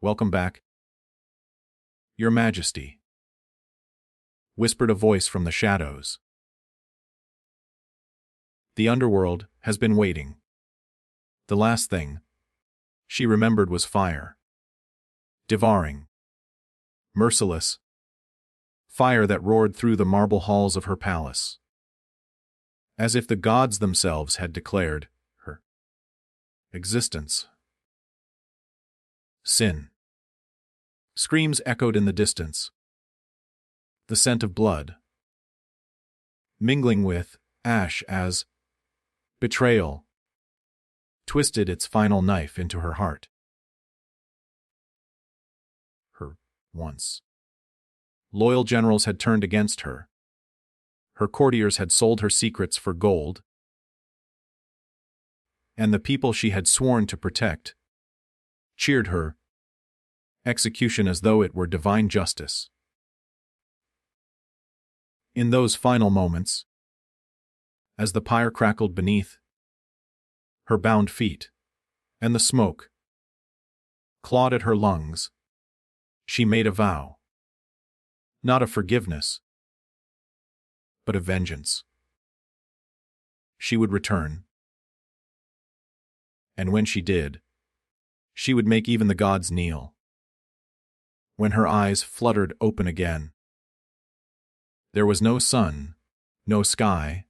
Welcome back, Your Majesty, whispered a voice from the shadows. The Underworld has been waiting. The last thing she remembered was fire. Devouring. Merciless. Fire that roared through the marble halls of her palace. As if the gods themselves had declared her existence. Sin. Screams echoed in the distance. The scent of blood, mingling with ash as betrayal twisted its final knife into her heart. Her once loyal generals had turned against her. Her courtiers had sold her secrets for gold. And the people she had sworn to protect cheered her execution as though it were divine justice. In those final moments, as the pyre crackled beneath her bound feet, and the smoke clawed at her lungs, she made a vow, not of forgiveness, but of vengeance. She would return, and when she did, she would make even the gods kneel. When her eyes fluttered open again, there was no sun, no sky,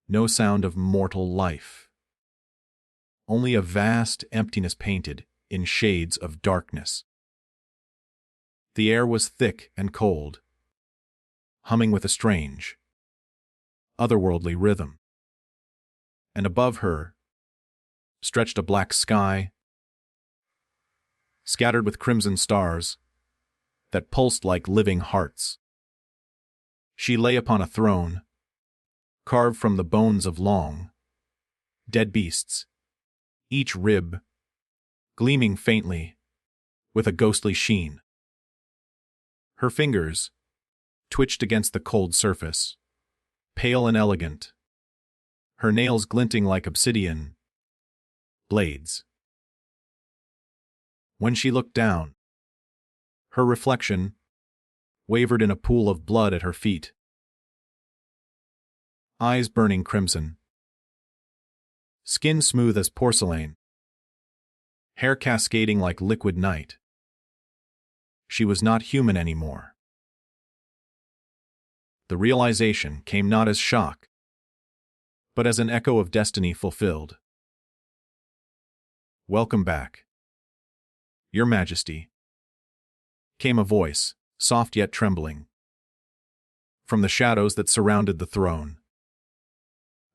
no sound of mortal life. Only a vast emptiness painted in shades of darkness. The air was thick and cold, humming with a strange, otherworldly rhythm. And above her stretched a black sky, scattered with crimson stars that pulsed like living hearts. She lay upon a throne, carved from the bones of long, dead beasts, each rib gleaming faintly with a ghostly sheen. Her fingers twitched against the cold surface, pale and elegant, her nails glinting like obsidian blades. When she looked down, her reflection wavered in a pool of blood at her feet. Eyes burning crimson, skin smooth as porcelain, hair cascading like liquid night. She was not human anymore. The realization came not as shock, but as an echo of destiny fulfilled. Welcome back, Your Majesty, came a voice, soft yet trembling, from the shadows that surrounded the throne.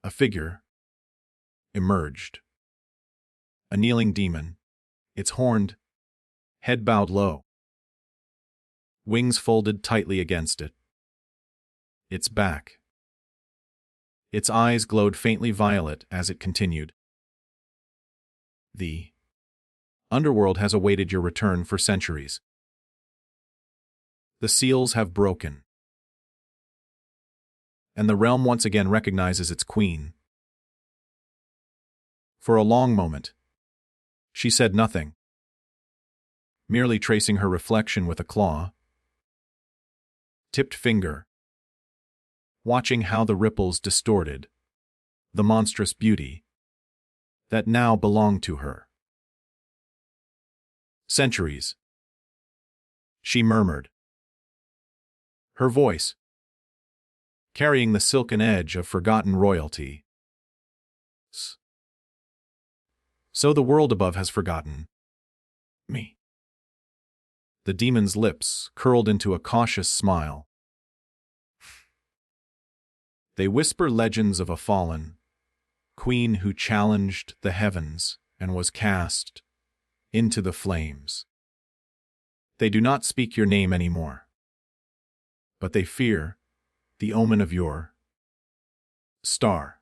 A figure emerged. A kneeling demon, its horned head bowed low, wings folded tightly against it. Its back. Its eyes glowed faintly violet as it continued. The Underworld has awaited your return for centuries. The seals have broken, and the realm once again recognizes its queen. For a long moment, she said nothing, merely tracing her reflection with a claw, tipped finger, watching how the ripples distorted the monstrous beauty that now belonged to her. Centuries, she murmured, her voice carrying the silken edge of forgotten royalty. So the world above has forgotten me. The demon's lips curled into a cautious smile. They whisper legends of a fallen queen who challenged the heavens and was cast into the flames. They do not speak your name anymore, but they fear the omen of your star.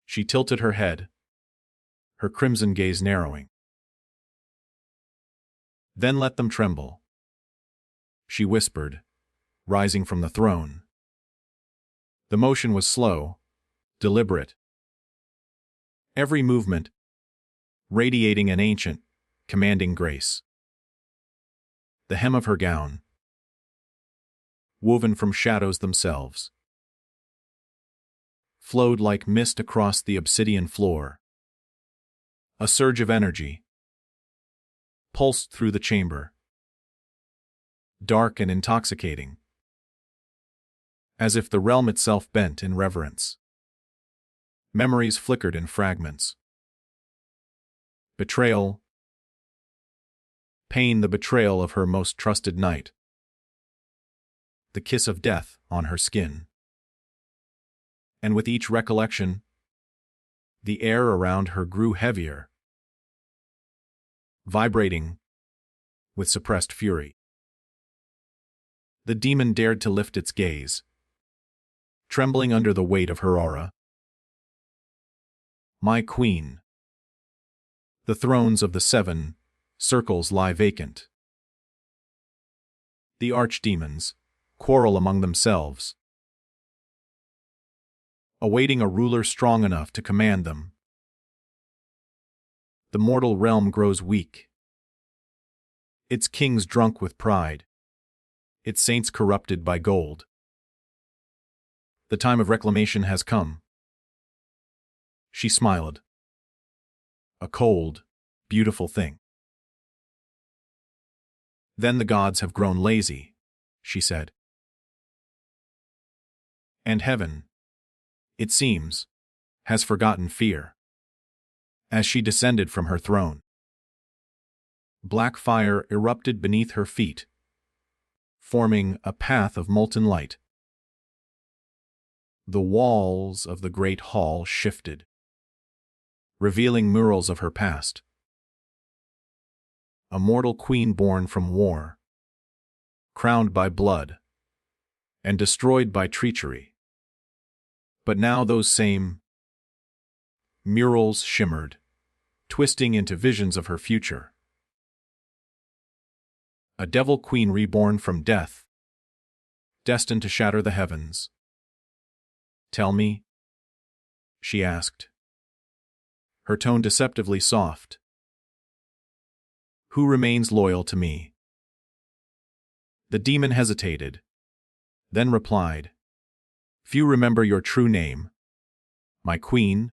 She tilted her head, her crimson gaze narrowing. Then let them tremble, she whispered, rising from the throne. The motion was slow, deliberate. Every movement radiating an ancient, commanding grace. The hem of her gown, woven from shadows themselves, flowed like mist across the obsidian floor. A surge of energy pulsed through the chamber, dark and intoxicating, as if the realm itself bent in reverence. Memories flickered in fragments. Betrayal, pain, the betrayal of her most trusted knight. The kiss of death on her skin. And with each recollection, the air around her grew heavier, vibrating with suppressed fury. The demon dared to lift its gaze, trembling under the weight of her aura. My queen. The thrones of the 7 circles lie vacant. The archdemons quarrel among themselves, awaiting a ruler strong enough to command them. The mortal realm grows weak, its kings drunk with pride, its saints corrupted by gold. The time of reclamation has come. She smiled. A cold, beautiful thing. Then the gods have grown lazy, she said. And heaven, it seems, has forgotten fear. As she descended from her throne, black fire erupted beneath her feet, forming a path of molten light. The walls of the great hall shifted, revealing murals of her past. A mortal queen born from war, crowned by blood, and destroyed by treachery. But now those same murals shimmered, twisting into visions of her future. A devil queen reborn from death, destined to shatter the heavens. Tell me, she asked, her tone deceptively soft. Who remains loyal to me? The demon hesitated, then replied, Few remember your true name, my queen,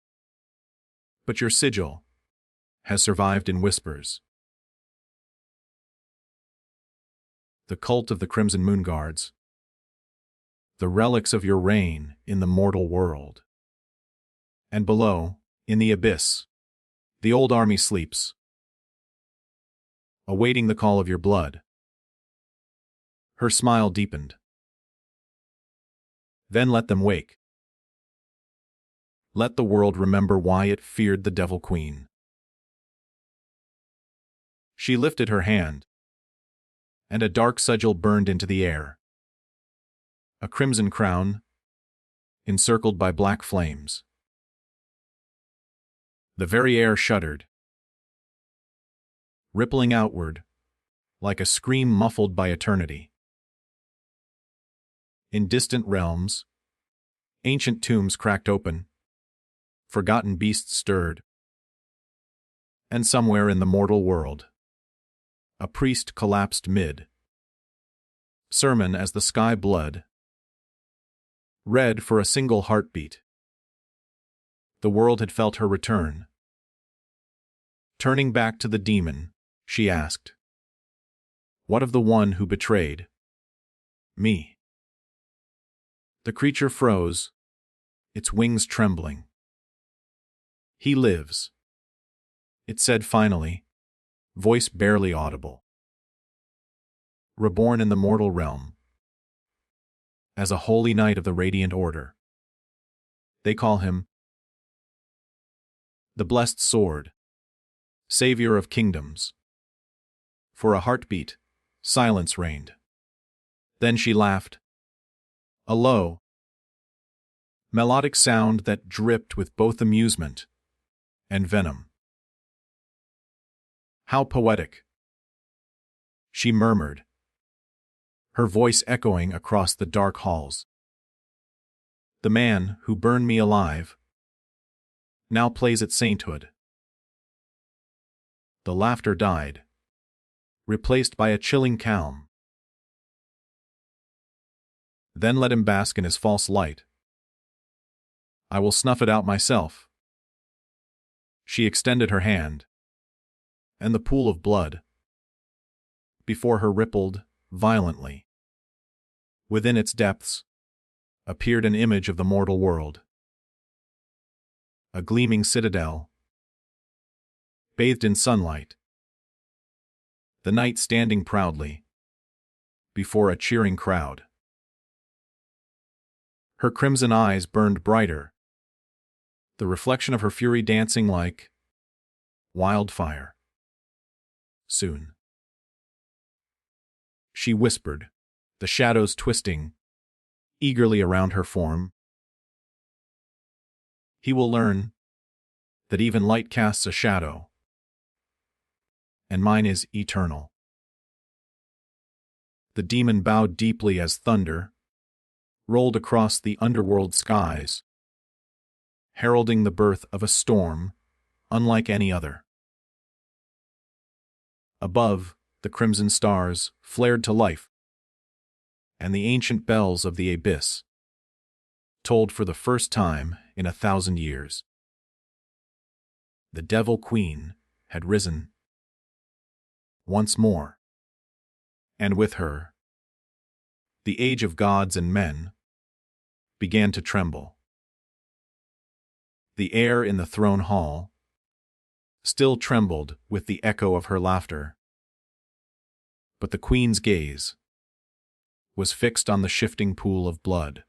but your sigil has survived in whispers. The cult of the Crimson Moon Guards, the relics of your reign in the mortal world. And below, in the abyss, the old army sleeps, awaiting the call of your blood. Her smile deepened. Then let them wake. Let the world remember why it feared the Devil Queen. She lifted her hand, and a dark sigil burned into the air. A crimson crown, encircled by black flames. The very air shuddered, rippling outward, like a scream muffled by eternity. In distant realms, ancient tombs cracked open, forgotten beasts stirred. And somewhere in the mortal world, a priest collapsed mid-sermon as the sky blood red for a single heartbeat. The world had felt her return. Turning back to the demon, she asked, What of the one who betrayed me? The creature froze, its wings trembling. He lives, it said finally, voice barely audible. Reborn in the mortal realm, as a holy knight of the Radiant Order. They call him the Blessed Sword, Savior of Kingdoms. For a heartbeat, silence reigned. Then she laughed, a low, melodic sound that dripped with both amusement and venom. How poetic, she murmured, her voice echoing across the dark halls. The man who burned me alive now plays at sainthood. The laughter died, replaced by a chilling calm. Then let him bask in his false light. I will snuff it out myself. She extended her hand, and the pool of blood before her rippled violently. Within its depths appeared an image of the mortal world. A gleaming citadel, bathed in sunlight. The knight standing proudly before a cheering crowd. Her crimson eyes burned brighter, the reflection of her fury dancing like wildfire. Soon, she whispered, the shadows twisting eagerly around her form. He will learn that even light casts a shadow, and mine is eternal. The demon bowed deeply as thunder rolled across the underworld skies, heralding the birth of a storm unlike any other. Above, the crimson stars flared to life, and the ancient bells of the abyss tolled for the first time in 1,000 years. The Devil Queen had risen once more, and with her, the age of gods and men began to tremble. The air in the throne hall still trembled with the echo of her laughter, but the queen's gaze was fixed on the shifting pool of blood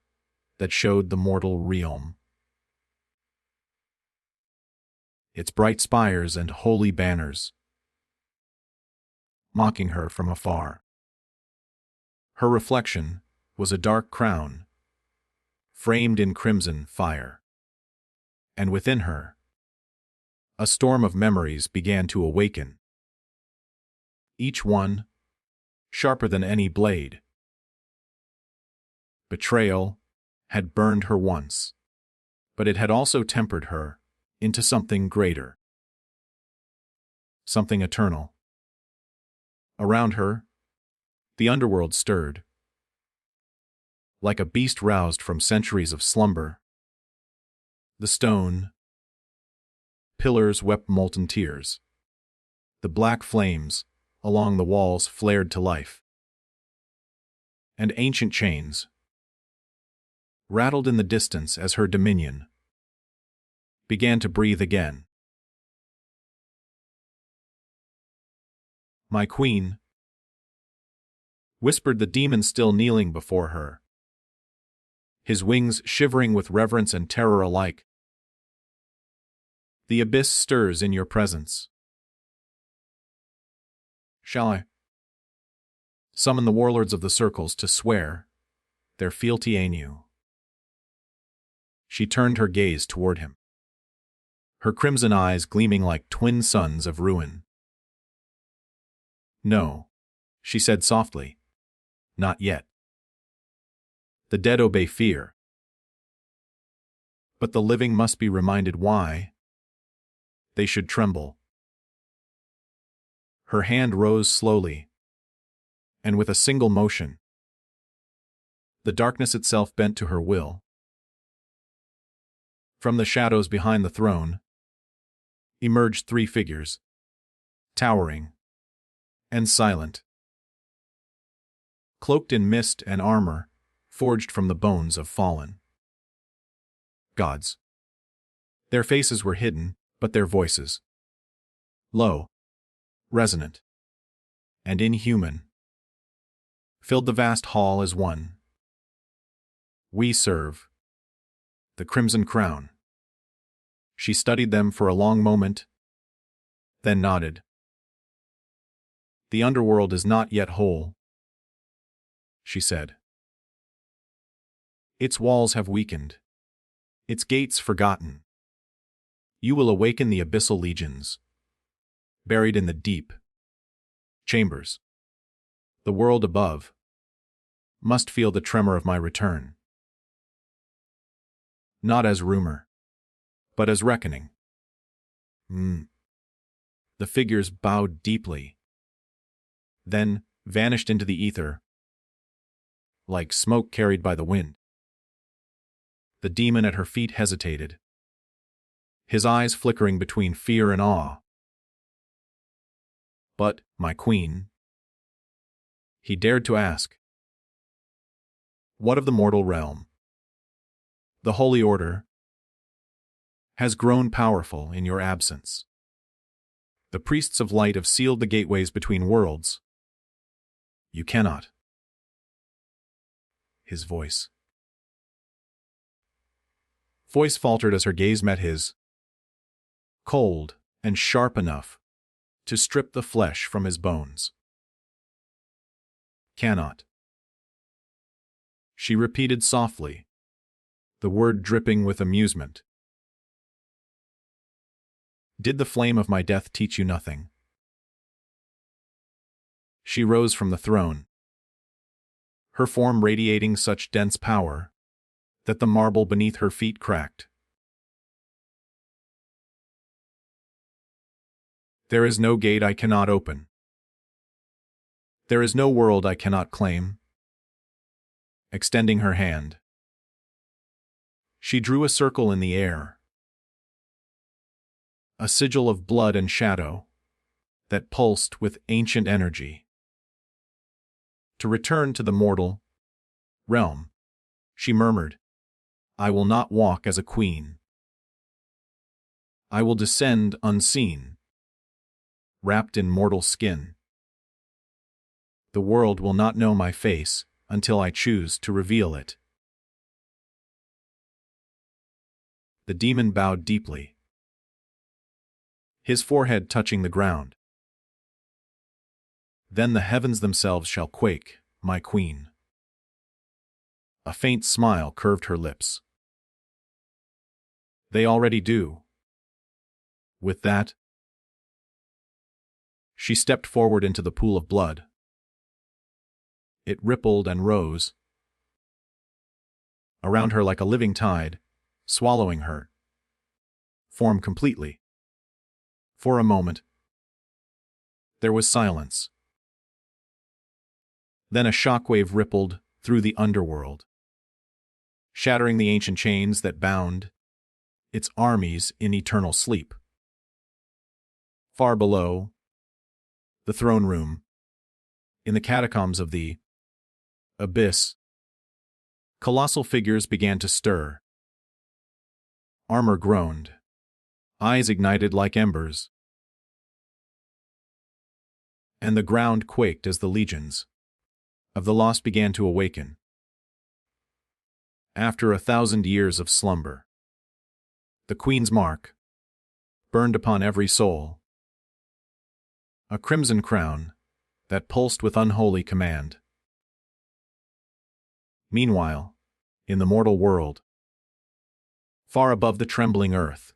that showed the mortal realm. Its bright spires and holy banners mocking her from afar. Her reflection was a dark crown, framed in crimson fire. And within her, a storm of memories began to awaken. Each one sharper than any blade. Betrayal had burned her once, but it had also tempered her into something greater, something eternal. Around her, the underworld stirred, like a beast roused from centuries of slumber. The stone pillars wept molten tears. The black flames along the walls flared to life, and ancient chains rattled in the distance as her dominion began to breathe again. My queen, whispered the demon still kneeling before her, his wings shivering with reverence and terror alike. The abyss stirs in your presence. Shall I summon the warlords of the circles to swear their fealty anew? She turned her gaze toward him, her crimson eyes gleaming like twin suns of ruin. No, she said softly, not yet. The dead obey fear, but the living must be reminded why they should tremble. Her hand rose slowly, and with a single motion, the darkness itself bent to her will. From the shadows behind the throne emerged 3 figures, towering and silent, cloaked in mist and armor forged from the bones of fallen gods. Their faces were hidden, but their voices, low, resonant, and inhuman, filled the vast hall as one. We serve the Crimson Crown. She studied them for a long moment, then nodded. The underworld is not yet whole, she said. Its walls have weakened, its gates forgotten. You will awaken the abyssal legions, buried in the deep chambers. The world above must feel the tremor of my return. Not as rumor, but as reckoning. The figures bowed deeply, then vanished into the ether, like smoke carried by the wind. The demon at her feet hesitated, his eyes flickering between fear and awe. "But, my queen," he dared to ask, "what of the mortal realm? The Holy Order has grown powerful in your absence. The priests of light have sealed the gateways between worlds. You cannot." His voice faltered as her gaze met his, cold and sharp enough to strip the flesh from his bones. "Cannot," she repeated softly, the word dripping with amusement. "Did the flame of my death teach you nothing?" She rose from the throne, her form radiating such dense power that the marble beneath her feet cracked. "There is no gate I cannot open. There is no world I cannot claim." Extending her hand, she drew a circle in the air, a sigil of blood and shadow that pulsed with ancient energy. "To return to the mortal realm," she murmured, "I will not walk as a queen. I will descend unseen, wrapped in mortal skin. The world will not know my face until I choose to reveal it." The demon bowed deeply, his forehead touching the ground. "Then the heavens themselves shall quake, my queen." A faint smile curved her lips. "They already do." With that, she stepped forward into the pool of blood. It rippled and rose around her like a living tide, swallowing her form completely. For a moment, there was silence. Then a shockwave rippled through the underworld, shattering the ancient chains that bound its armies in eternal sleep. Far below, the throne room, in the catacombs of the abyss, colossal figures began to stir. Armor groaned, eyes ignited like embers, and the ground quaked as the legions of the lost began to awaken. After 1,000 years of slumber, the Queen's mark burned upon every soul, a crimson crown that pulsed with unholy command. Meanwhile, in the mortal world, far above the trembling earth,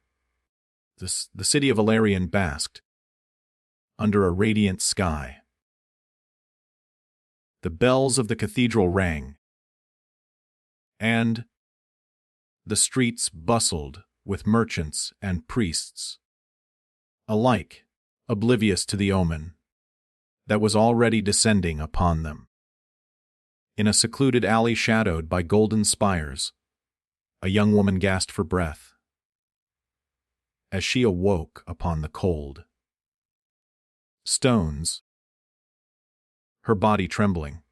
the city of Valerian basked under a radiant sky. The bells of the cathedral rang, and the streets bustled with merchants and priests, alike oblivious to the omen that was already descending upon them. In a secluded alley shadowed by golden spires, a young woman gasped for breath as she awoke upon the cold stones, her body trembling.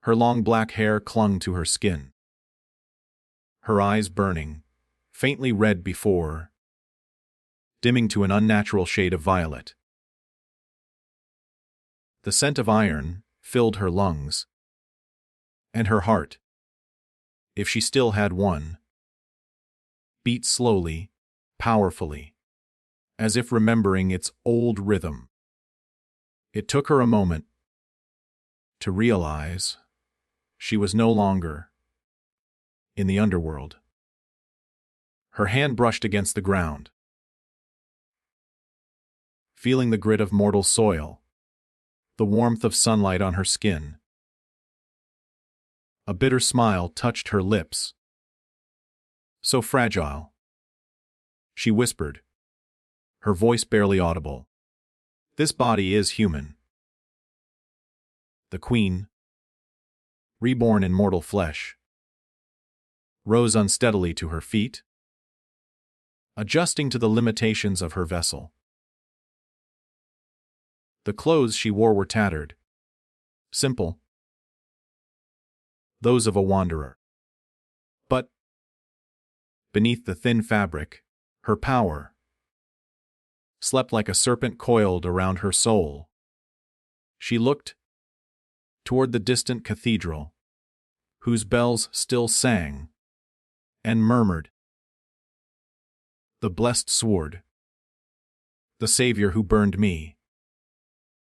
Her long black hair clung to her skin, her eyes burning, faintly red before, dimming to an unnatural shade of violet. The scent of iron filled her lungs, and her heart, if she still had one, beat slowly, powerfully, as if remembering its old rhythm. It took her a moment to realize she was no longer in the underworld. Her hand brushed against the ground, feeling the grit of mortal soil, the warmth of sunlight on her skin. A bitter smile touched her lips. So fragile, she whispered, her voice barely audible. This body is human. The queen, reborn in mortal flesh, rose unsteadily to her feet, adjusting to the limitations of her vessel. The clothes she wore were tattered, simple, those of a wanderer. But, beneath the thin fabric, her power slept like a serpent coiled around her soul. She looked toward the distant cathedral, whose bells still sang, and murmured, "The blessed sword, the Savior who burned me.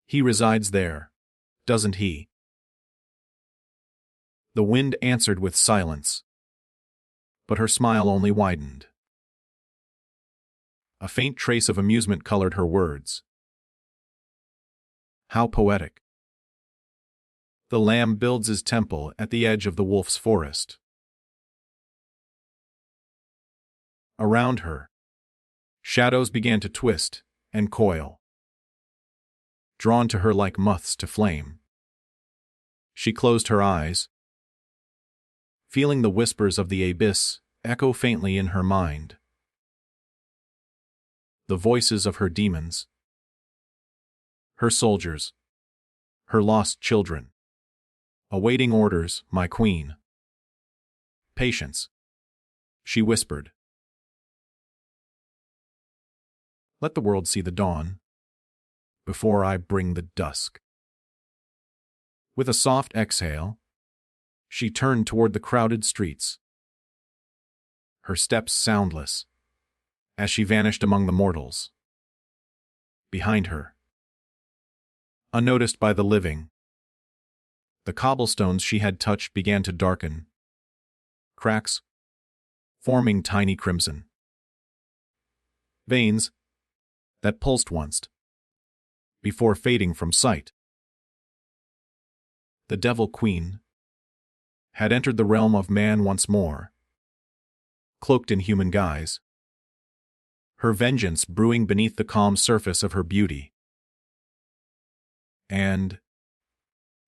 He resides there, doesn't he?" The wind answered with silence, but her smile only widened. A faint trace of amusement colored her words. How poetic. The lamb builds his temple at the edge of the wolf's forest. Around her, shadows began to twist and coil, drawn to her like moths to flame. She closed her eyes, feeling the whispers of the abyss echo faintly in her mind. The voices of her demons, her soldiers, her lost children. "Awaiting orders, my queen." "Patience," she whispered. "Let the world see the dawn, before I bring the dusk." With a soft exhale, she turned toward the crowded streets, her steps soundless, as she vanished among the mortals. Behind her, unnoticed by the living, the cobblestones she had touched began to darken, cracks forming tiny crimson veins that pulsed once, before fading from sight. The Devil Queen had entered the realm of man once more, cloaked in human guise, her vengeance brewing beneath the calm surface of her beauty. And,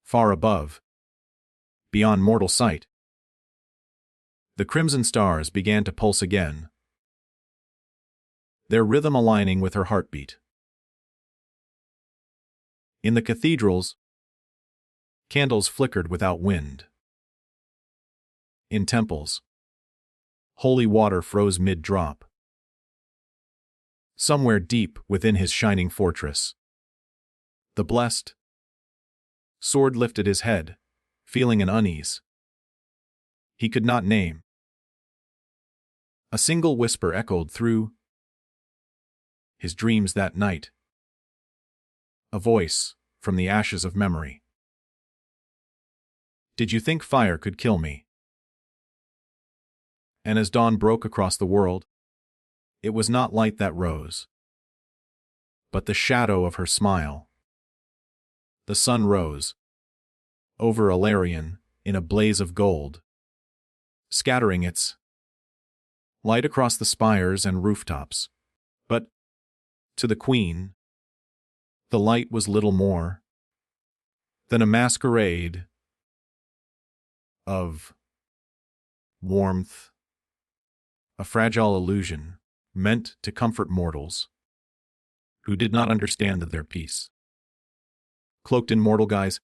far above, beyond mortal sight, the crimson stars began to pulse again, their rhythm aligning with her heartbeat. In the cathedrals, candles flickered without wind. In temples, holy water froze mid-drop. Somewhere deep within his shining fortress, the blessed sword lifted his head, feeling an unease he could not name. A single whisper echoed through his dreams that night, a voice from the ashes of memory. "Did you think fire could kill me?" And as dawn broke across the world, it was not light that rose, but the shadow of her smile. The sun rose over Alarion in a blaze of gold, scattering its light across the spires and rooftops. But, to the queen, the light was little more than a masquerade of warmth, a fragile illusion meant to comfort mortals who did not understand their peace. Cloaked in mortal guise,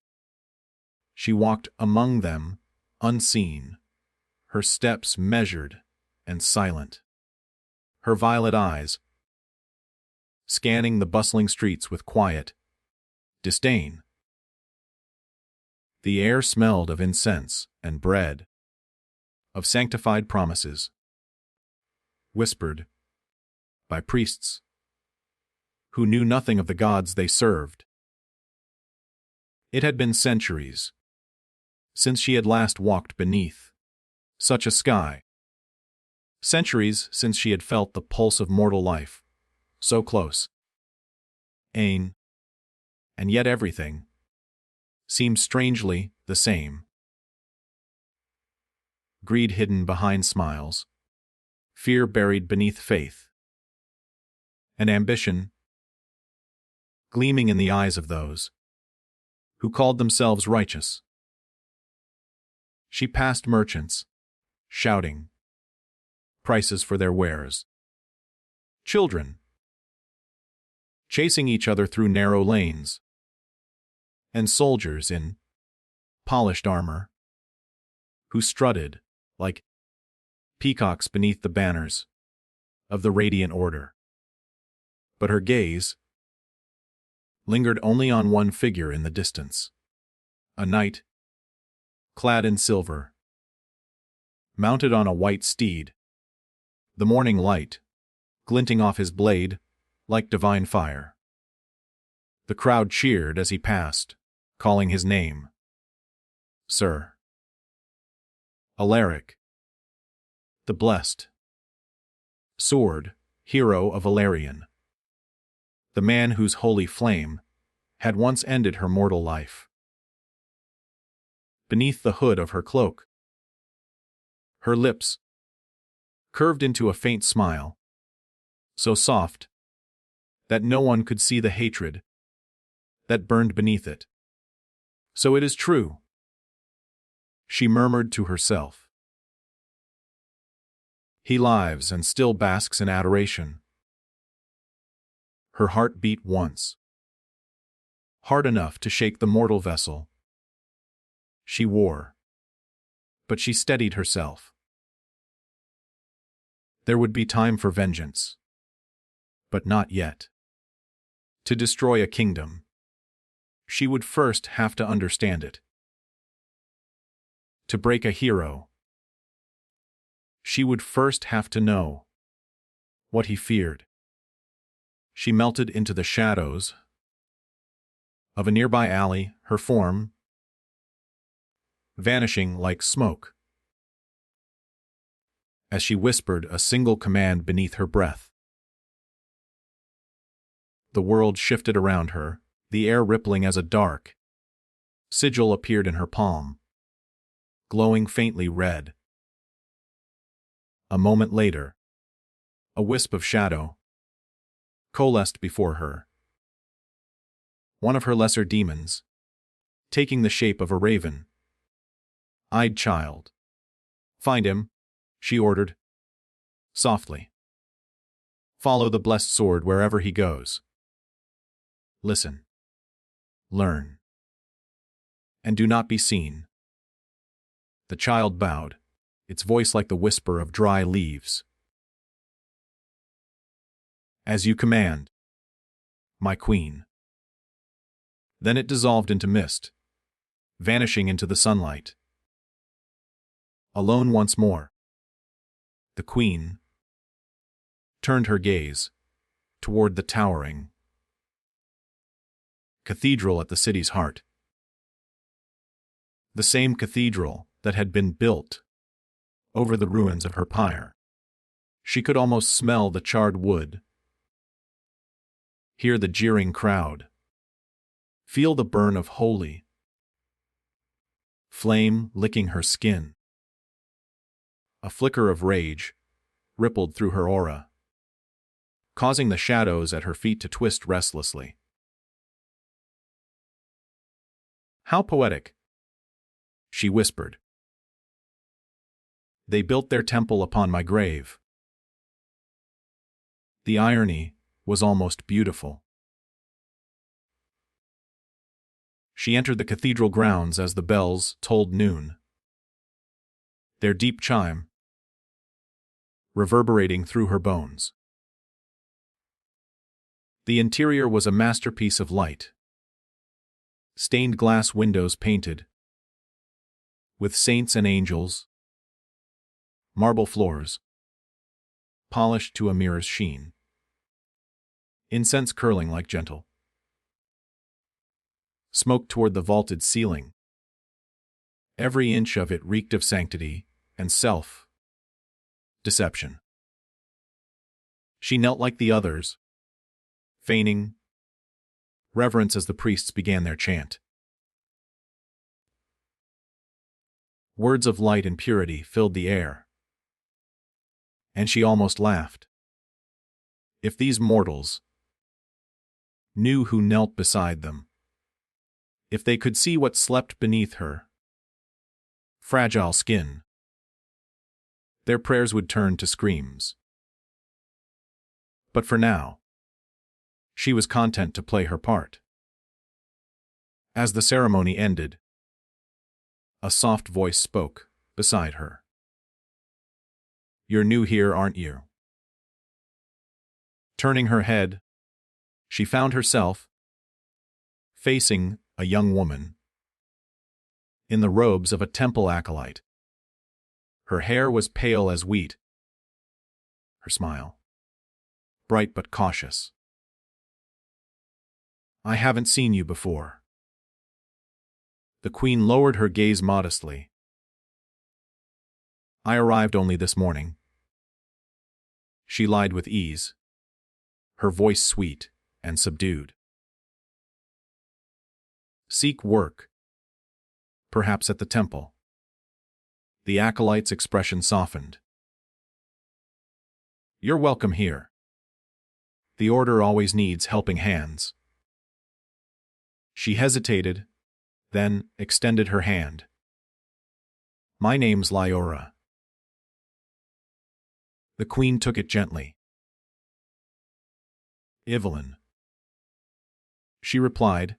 she walked among them, unseen, her steps measured and silent, her violet eyes scanning the bustling streets with quiet disdain. The air smelled of incense and bread, of sanctified promises, whispered by priests who knew nothing of the gods they served. It had been centuries since she had last walked beneath such a sky. Centuries since she had felt the pulse of mortal life, so close. And yet everything seemed strangely the same. Greed hidden behind smiles, fear buried beneath faith. and ambition gleaming in the eyes of those who called themselves righteous. She passed merchants, shouting prices for their wares. Children, chasing each other through narrow lanes. And soldiers in polished armor, who strutted like peacocks beneath the banners of the radiant order. But her gaze lingered only on one figure in the distance. A knight, clad in silver, mounted on a white steed, the morning light glinting off his blade like divine fire. The crowd cheered as he passed, calling his name, Sir Alaric, the blessed sword hero of Valerian, the man whose holy flame had once ended her mortal life. Beneath the hood of her cloak, her lips curved into a faint smile, so soft that no one could see the hatred that burned beneath it. So it is true, she murmured to herself. He lives and still basks in adoration. Her heart beat once, hard enough to shake the mortal vessel she wore, but she steadied herself. There would be time for vengeance, but not yet. To destroy a kingdom, she would first have to understand it. To break a hero, she would first have to know what he feared. She melted into the shadows of a nearby alley, her form vanishing like smoke, as she whispered a single command beneath her breath. The world shifted around her, the air rippling as a dark sigil appeared in her palm, glowing faintly red. A moment later, a wisp of shadow coalesced before her. One of her lesser demons, taking the shape of a raven-eyed child. Find him, she ordered, softly. Follow the blessed sword wherever he goes. Listen. Learn. And do not be seen. The child bowed, its voice like the whisper of dry leaves. As you command, my queen. Then it dissolved into mist, vanishing into the sunlight. Alone once more, the queen turned her gaze toward the towering cathedral at the city's heart. The same cathedral that had been built over the ruins of her pyre. She could almost smell the charred wood, hear the jeering crowd, feel the burn of holy flame licking her skin. A flicker of rage rippled through her aura, causing the shadows at her feet to twist restlessly. How poetic, she whispered. They built their temple upon my grave. The irony was almost beautiful. She entered the cathedral grounds as the bells tolled noon, their deep chime reverberating through her bones. The interior was a masterpiece of light. Stained glass windows painted with saints and angels, marble floors polished to a mirror's sheen, incense curling like gentle smoke toward the vaulted ceiling. Every inch of it reeked of sanctity and self-deception. She knelt like the others, feigning reverence as the priests began their chant. Words of light and purity filled the air, and she almost laughed. If these mortals knew who knelt beside them, if they could see what slept beneath her fragile skin, their prayers would turn to screams. But for now, she was content to play her part. As the ceremony ended, a soft voice spoke beside her. "You're new here, aren't you?" Turning her head, she found herself facing a young woman in the robes of a temple acolyte. Her hair was pale as wheat, her smile bright but cautious. "I haven't seen you before." The queen lowered her gaze modestly. "I arrived only this morning." She lied with ease, her voice sweet and subdued. "Seek work, perhaps at the temple." The acolyte's expression softened. "You're welcome here. The order always needs helping hands." She hesitated, then extended her hand. "My name's Lyora." The queen took it gently. "Evelyn," she replied,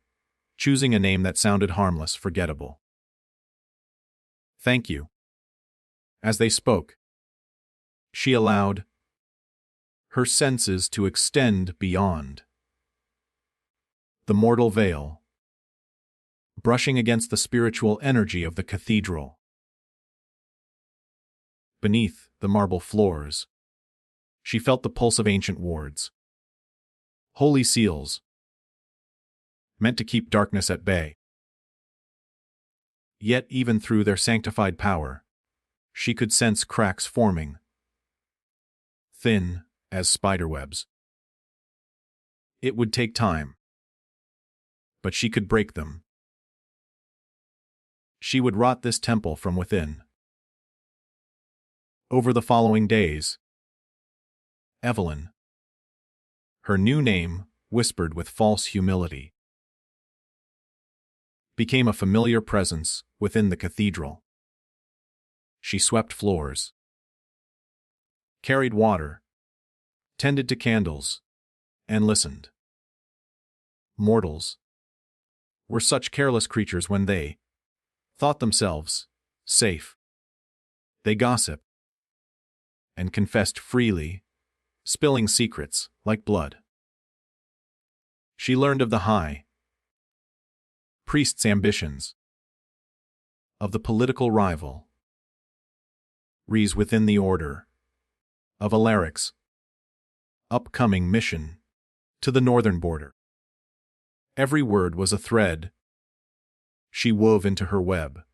choosing a name that sounded harmless, forgettable. "Thank you." As they spoke, she allowed her senses to extend beyond the mortal veil, brushing against the spiritual energy of the cathedral. Beneath the marble floors, she felt the pulse of ancient wards, holy seals, meant to keep darkness at bay. Yet even through their sanctified power, she could sense cracks forming, thin as spiderwebs. It would take time, but she could break them. She would rot this temple from within. Over the following days, Evelyn, her new name whispered with false humility, became a familiar presence within the cathedral. She swept floors, carried water, tended to candles, and listened. Mortals were such careless creatures when they thought themselves safe. They gossiped and confessed freely, spilling secrets like blood. She learned of the high priest's ambitions, of the political rival Rees within the order, of Alaric's upcoming mission to the northern border. Every word was a thread she wove into her web.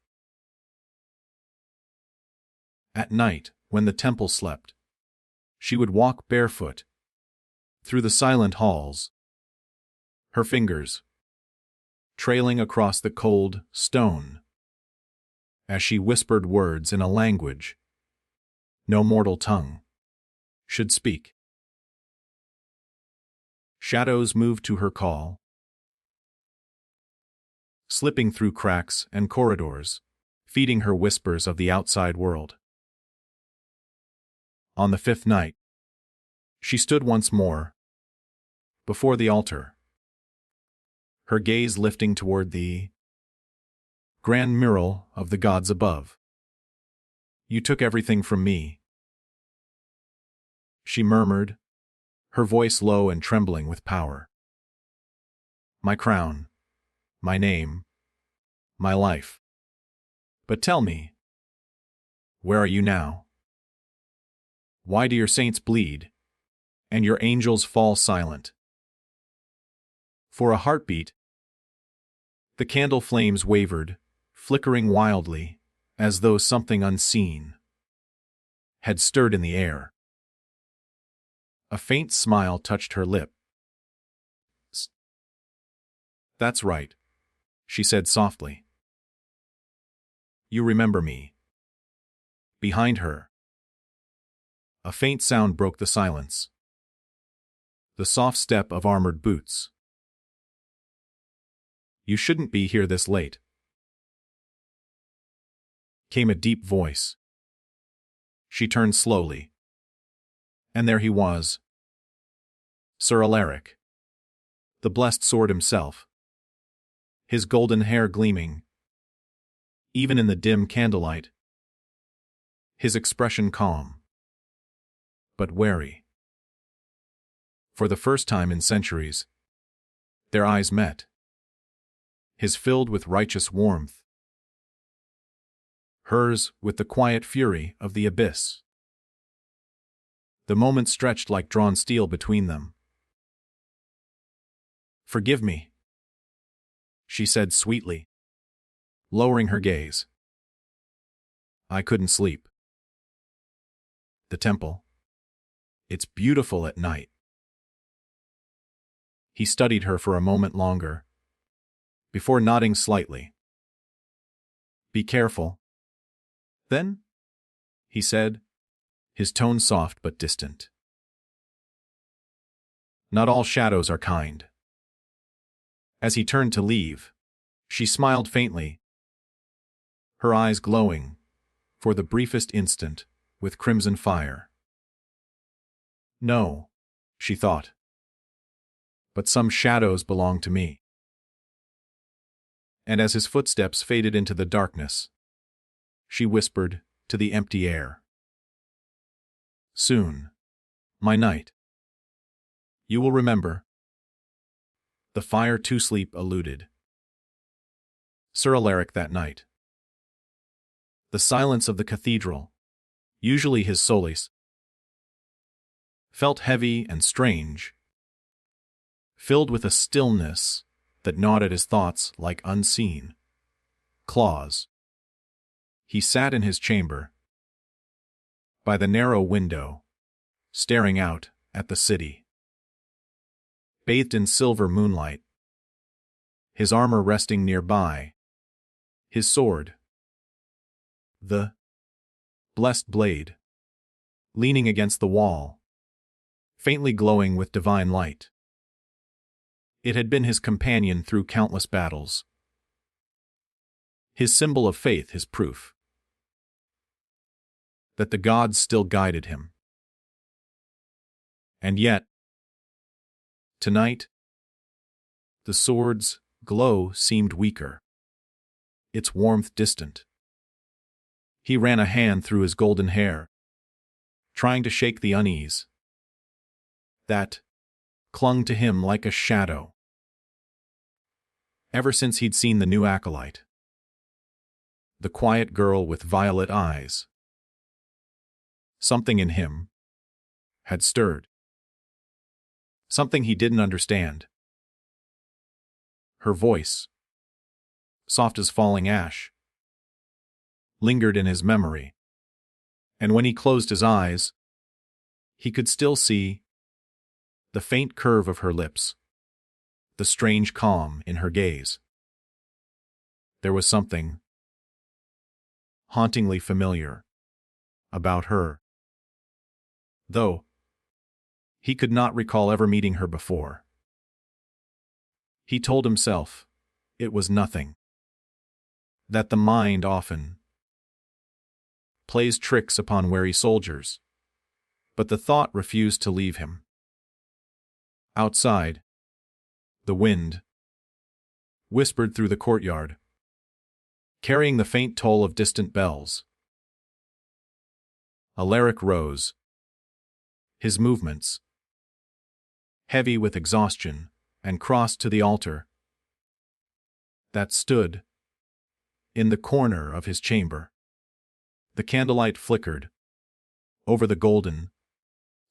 At night, when the temple slept, she would walk barefoot through the silent halls, her fingers trailing across the cold stone as she whispered words in a language no mortal tongue should speak. Shadows moved to her call, slipping through cracks and corridors, feeding her whispers of the outside world. On the fifth night, she stood once more before the altar, her gaze lifting toward the grand mural of the gods above. "You took everything from me," she murmured, her voice low and trembling with power. "My crown, my name, my life. But tell me, where are you now? Why do your saints bleed, and your angels fall silent?" For a heartbeat, the candle flames wavered, flickering wildly, as though something unseen had stirred in the air. A faint smile touched her lip. "That's right," she said softly. "You remember me." Behind her, a faint sound broke the silence. the soft step of armored boots. "You shouldn't be here this late," came a deep voice. She turned slowly. And there he was. Sir Alaric, the blessed sword himself, his golden hair gleaming, even in the dim candlelight, his expression calm, but wary. For the first time in centuries, their eyes met, his filled with righteous warmth, hers with the quiet fury of the abyss. The moment stretched like drawn steel between them. "Forgive me," she said sweetly, lowering her gaze. "I couldn't sleep. The temple. It's beautiful at night." He studied her for a moment longer, before nodding slightly. "Be careful." "Then?" he said, his tone soft but distant. "Not all shadows are kind." As he turned to leave, she smiled faintly, her eyes glowing, for the briefest instant, with crimson fire. "No," she thought, "but some shadows belong to me." And as his footsteps faded into the darkness, she whispered to the empty air, "Soon, my knight. You will remember." The fire to sleep eluded Sir Alaric that night. The silence of the cathedral, usually his solace, felt heavy and strange, filled with a stillness that gnawed at his thoughts like unseen claws. He sat in his chamber, by the narrow window, staring out at the city. Bathed in silver moonlight, his armor resting nearby, his sword, the blessed blade, leaning against the wall, faintly glowing with divine light. It had been his companion through countless battles, his symbol of faith, his proof that the gods still guided him. And yet, tonight, the sword's glow seemed weaker, its warmth distant. He ran a hand through his golden hair, trying to shake the unease that clung to him like a shadow. Ever since he'd seen the new acolyte, the quiet girl with violet eyes, something in him had stirred. Something he didn't understand. Her voice, soft as falling ash, lingered in his memory, and when he closed his eyes, he could still see the faint curve of her lips, the strange calm in her gaze. There was something hauntingly familiar about her, though he could not recall ever meeting her before. He told himself it was nothing, that the mind often plays tricks upon wary soldiers, but the thought refused to leave him. Outside, the wind whispered through the courtyard, carrying the faint toll of distant bells. Alaric rose, his movements heavy with exhaustion, and crossed to the altar that stood in the corner of his chamber. The candlelight flickered over the golden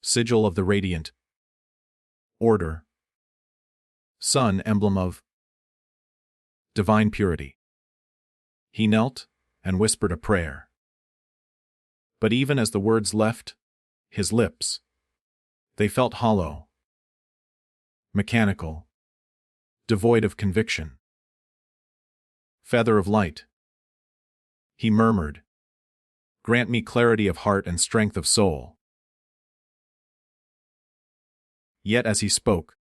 sigil of the radiant order, sun emblem of divine purity. He knelt and whispered a prayer. But even as the words left his lips, they felt hollow, mechanical, devoid of conviction. "Feather of light," he murmured, "grant me clarity of heart and strength of soul." Yet as he spoke,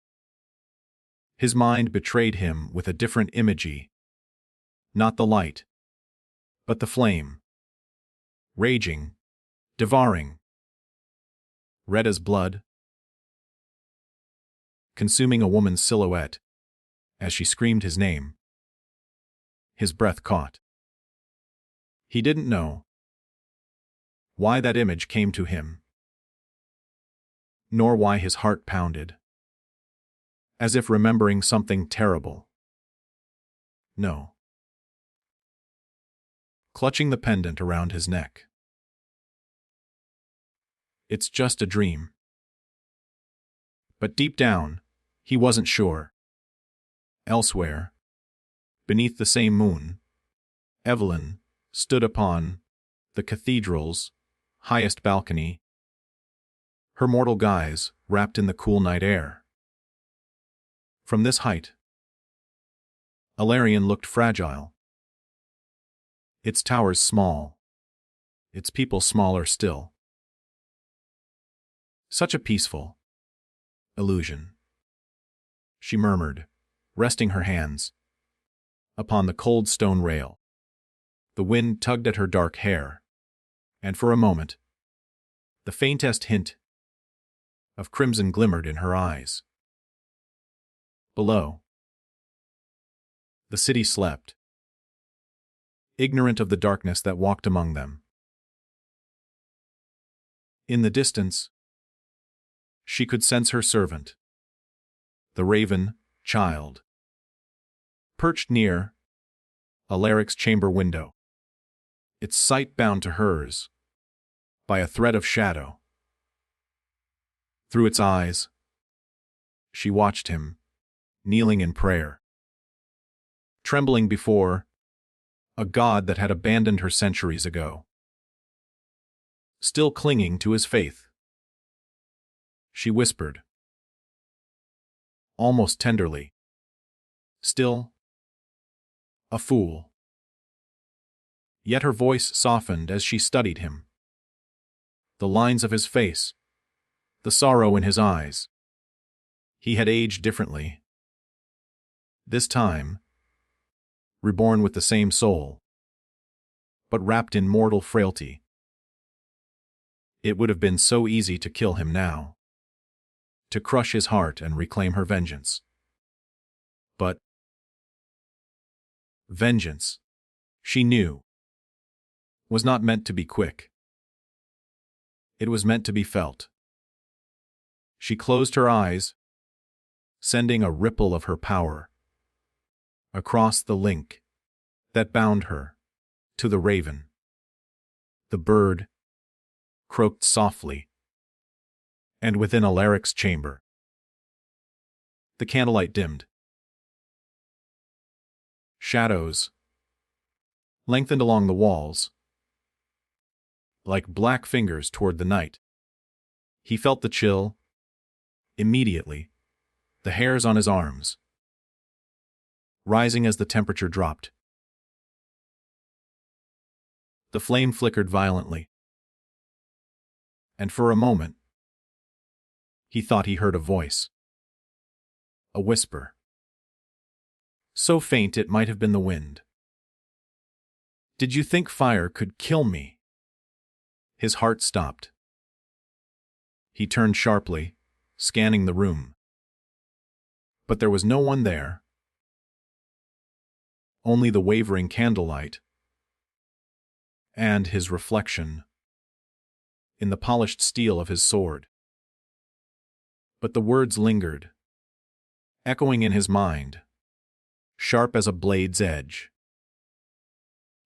his mind betrayed him with a different imagery. Not the light, but the flame. Raging, devouring, red as blood, consuming a woman's silhouette as she screamed his name. His breath caught. He didn't know why that image came to him, nor why his heart pounded, as if remembering something terrible. No. Clutching the pendant around his neck. It's just a dream. But deep down, he wasn't sure. Elsewhere, beneath the same moon, Evelyn stood upon the cathedral's highest balcony, her mortal guise wrapped in the cool night air. From this height, Alarion looked fragile. Its towers small, its people smaller still. Such a peaceful illusion, she murmured, resting her hands upon the cold stone rail. The wind tugged at her dark hair, and for a moment, the faintest hint of crimson glimmered in her eyes. Below, the city slept, ignorant of the darkness that walked among them. In the distance, she could sense her servant, the raven child, perched near Alaric's chamber window, its sight bound to hers by a thread of shadow. Through its eyes, she watched him, kneeling in prayer, trembling before a god that had abandoned her centuries ago. Still clinging to his faith, she whispered, almost tenderly, still a fool. Yet her voice softened as she studied him. The lines of his face, the sorrow in his eyes. He had aged differently. This time, reborn with the same soul, but wrapped in mortal frailty. It would have been so easy to kill him now, to crush his heart and reclaim her vengeance. But vengeance, she knew, was not meant to be quick. It was meant to be felt. She closed her eyes, sending a ripple of her power across the link that bound her to the raven. The bird croaked softly, and within Alaric's chamber, the candlelight dimmed. Shadows lengthened along the walls, like black fingers toward the night. He felt the chill, immediately, the hairs on his arms, rising as the temperature dropped. The flame flickered violently, and for a moment, he thought he heard a voice. A whisper. So faint it might have been the wind. Did you think fire could kill me? His heart stopped. He turned sharply, scanning the room. But there was no one there. Only the wavering candlelight, and his reflection in the polished steel of his sword. But the words lingered, echoing in his mind, sharp as a blade's edge.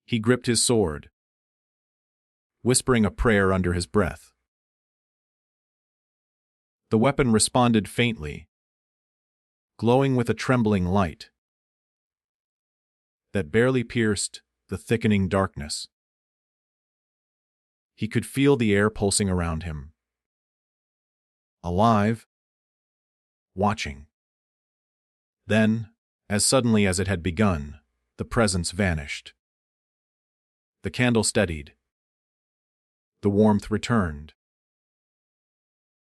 He gripped his sword, whispering a prayer under his breath. The weapon responded faintly, glowing with a trembling light that barely pierced the thickening darkness. He could feel the air pulsing around him. Alive, watching. Then, as suddenly as it had begun, the presence vanished. The candle steadied. The warmth returned.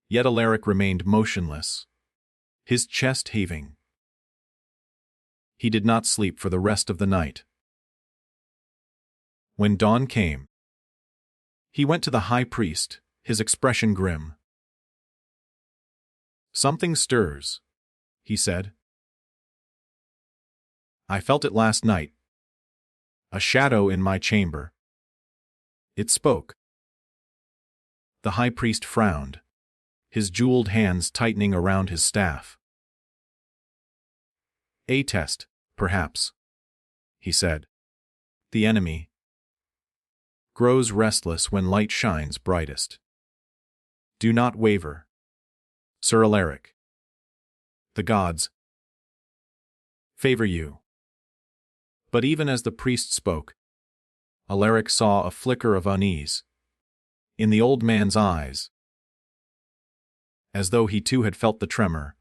Yet Alaric remained motionless, his chest heaving. He did not sleep for the rest of the night. When dawn came, he went to the high priest, his expression grim. "Something stirs," he said. "I felt it last night. A shadow in my chamber." It spoke. The high priest frowned, his jeweled hands tightening around his staff. "A test, perhaps," he said. "The enemy grows restless when light shines brightest. Do not waver, Sir Alaric. The gods favor you." But even as the priest spoke, Alaric saw a flicker of unease in the old man's eyes, as though he too had felt the tremor.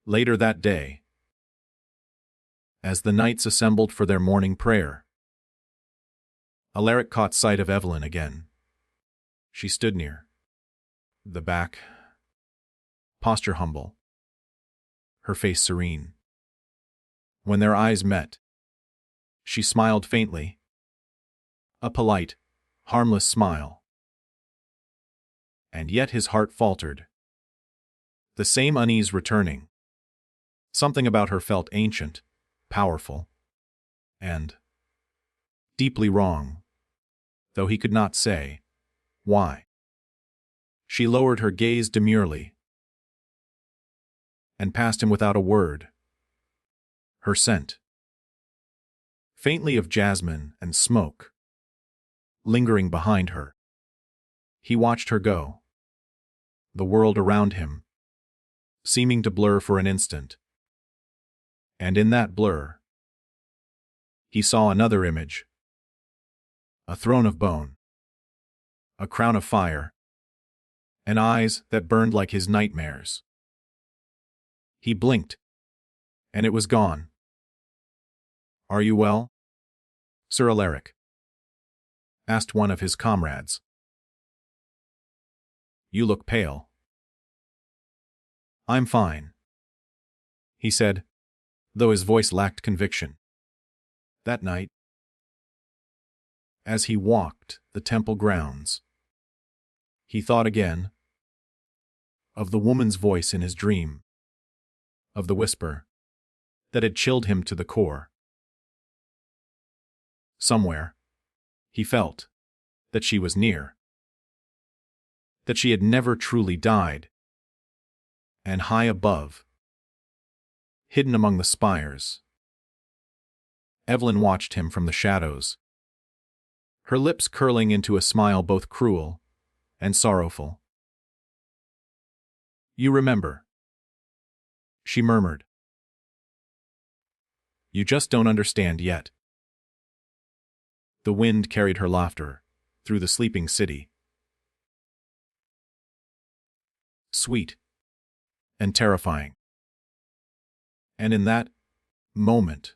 Later that day, as the knights assembled for their morning prayer, Alaric caught sight of Evelyn again. She stood near the back, posture humble, her face serene. When their eyes met, she smiled faintly, a polite, harmless smile. And yet his heart faltered, the same unease returning. Something about her felt ancient, powerful, and deeply wrong, though he could not say why. She lowered her gaze demurely and passed him without a word. Her scent, faintly of jasmine and smoke, lingering behind her. He watched her go, the world around him seeming to blur for an instant. And in that blur, he saw another image. A throne of bone, a crown of fire, and eyes that burned like his nightmares. He blinked, and it was gone. "Are you well, Sir Alaric?" asked one of his comrades. "You look pale." "I'm fine," he said, though his voice lacked conviction. That night, as he walked the temple grounds, he thought again of the woman's voice in his dream, of the whisper that had chilled him to the core. Somewhere, he felt that she was near, that she had never truly died, and high above, hidden among the spires, Evelyn watched him from the shadows, her lips curling into a smile both cruel and sorrowful. "You remember," she murmured. "You just don't understand yet." The wind carried her laughter through the sleeping city. Sweet and terrifying. And in that moment,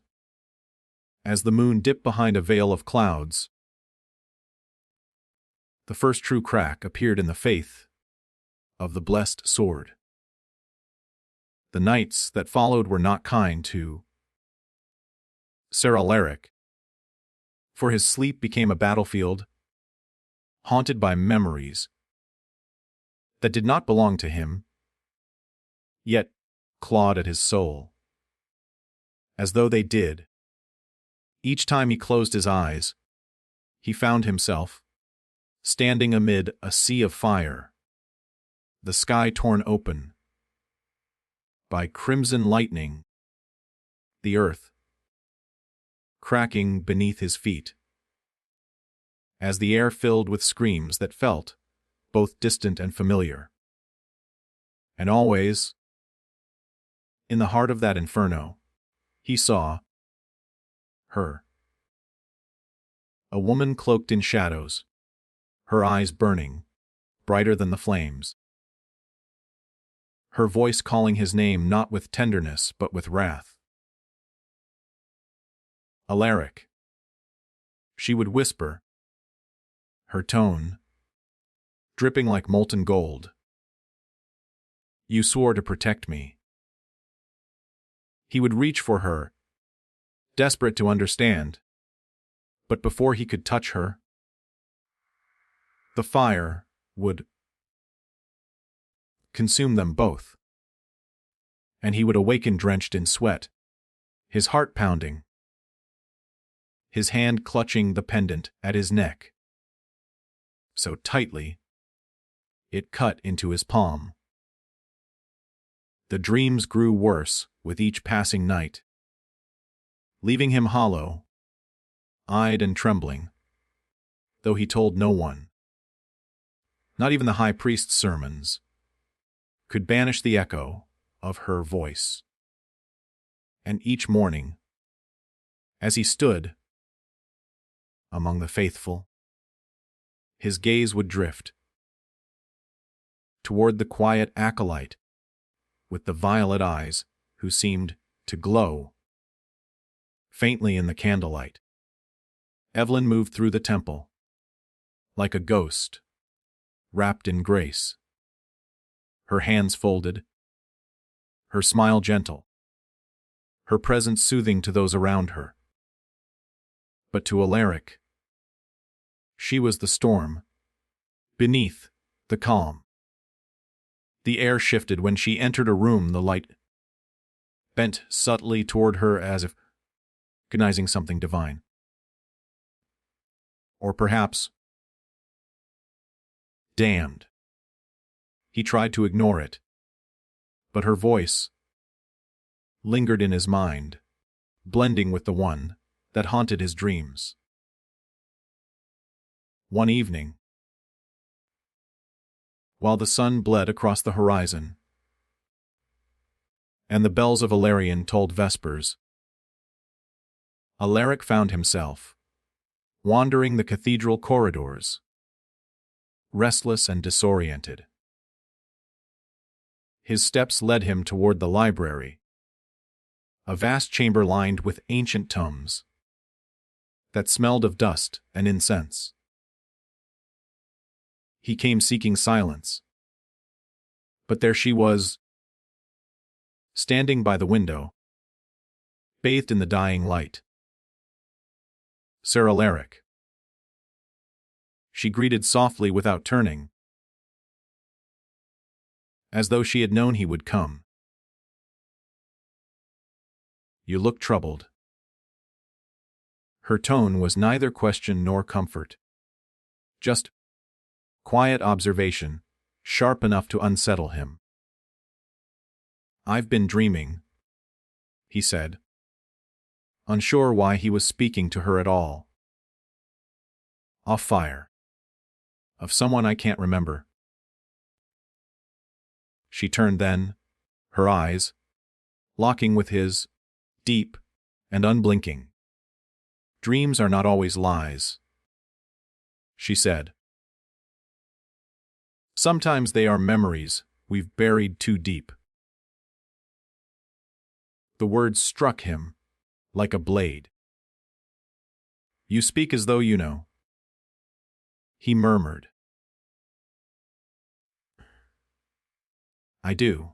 as the moon dipped behind a veil of clouds, the first true crack appeared in the faith of the blessed sword. The nights that followed were not kind to Sir Alaric, for his sleep became a battlefield, haunted by memories that did not belong to him, yet clawed at his soul, as though they did. Each time he closed his eyes, he found himself standing amid a sea of fire, the sky torn open by crimson lightning, the earth cracking beneath his feet, as the air filled with screams that felt both distant and familiar. And always, in the heart of that inferno, he saw her. A woman cloaked in shadows, her eyes burning, brighter than the flames. Her voice calling his name not with tenderness but with wrath. "Alaric," she would whisper, her tone dripping like molten gold. You swore to protect me. He would reach for her, desperate to understand, but before he could touch her, the fire would consume them both, and he would awaken drenched in sweat, his heart pounding, his hand clutching the pendant at his neck, so tightly it cut into his palm. The dreams grew worse with each passing night, leaving him hollow-eyed and trembling, though he told no one. Not even the high priest's sermons could banish the echo of her voice. And each morning, as he stood among the faithful, his gaze would drift toward the quiet acolyte with the violet eyes who seemed to glow faintly in the candlelight. Evelyn moved through the temple like a ghost, wrapped in grace, her hands folded, her smile gentle, her presence soothing to those around her. But to Alaric, she was the storm beneath the calm. The air shifted when she entered a room, the light bent subtly toward her as if recognizing something divine. Or perhaps damned. He tried to ignore it, but her voice lingered in his mind, blending with the one that haunted his dreams. One evening, while the sun bled across the horizon, and the bells of Alarion tolled vespers, Alaric found himself wandering the cathedral corridors, restless and disoriented. His steps led him toward the library, a vast chamber lined with ancient tomes that smelled of dust and incense. He came seeking silence, but there she was, standing by the window, bathed in the dying light. Sir Alaric. She greeted softly without turning, as though she had known he would come. You look troubled. Her tone was neither question nor comfort, just quiet observation, sharp enough to unsettle him. I've been dreaming, he said, unsure why he was speaking to her at all. Off fire. Of someone I can't remember. She turned then, her eyes locking with his, deep and unblinking. Dreams are not always lies, she said. Sometimes they are memories we've buried too deep. The words struck him like a blade. You speak as though you know, he murmured. I do.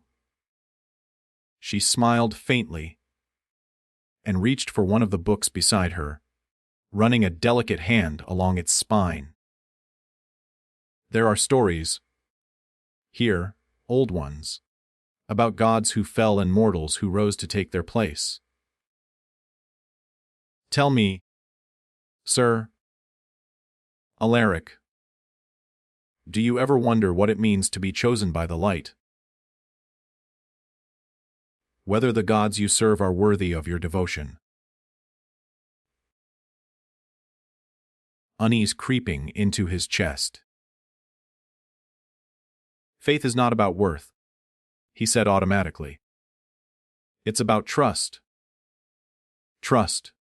She smiled faintly and reached for one of the books beside her, running a delicate hand along its spine. There are stories here, old ones, about gods who fell and mortals who rose to take their place. Tell me, Sir Alaric, do you ever wonder what it means to be chosen by the light? Whether the gods you serve are worthy of your devotion? Unease creeping into his chest. Faith is not about worth, he said automatically. It's about trust. Trust,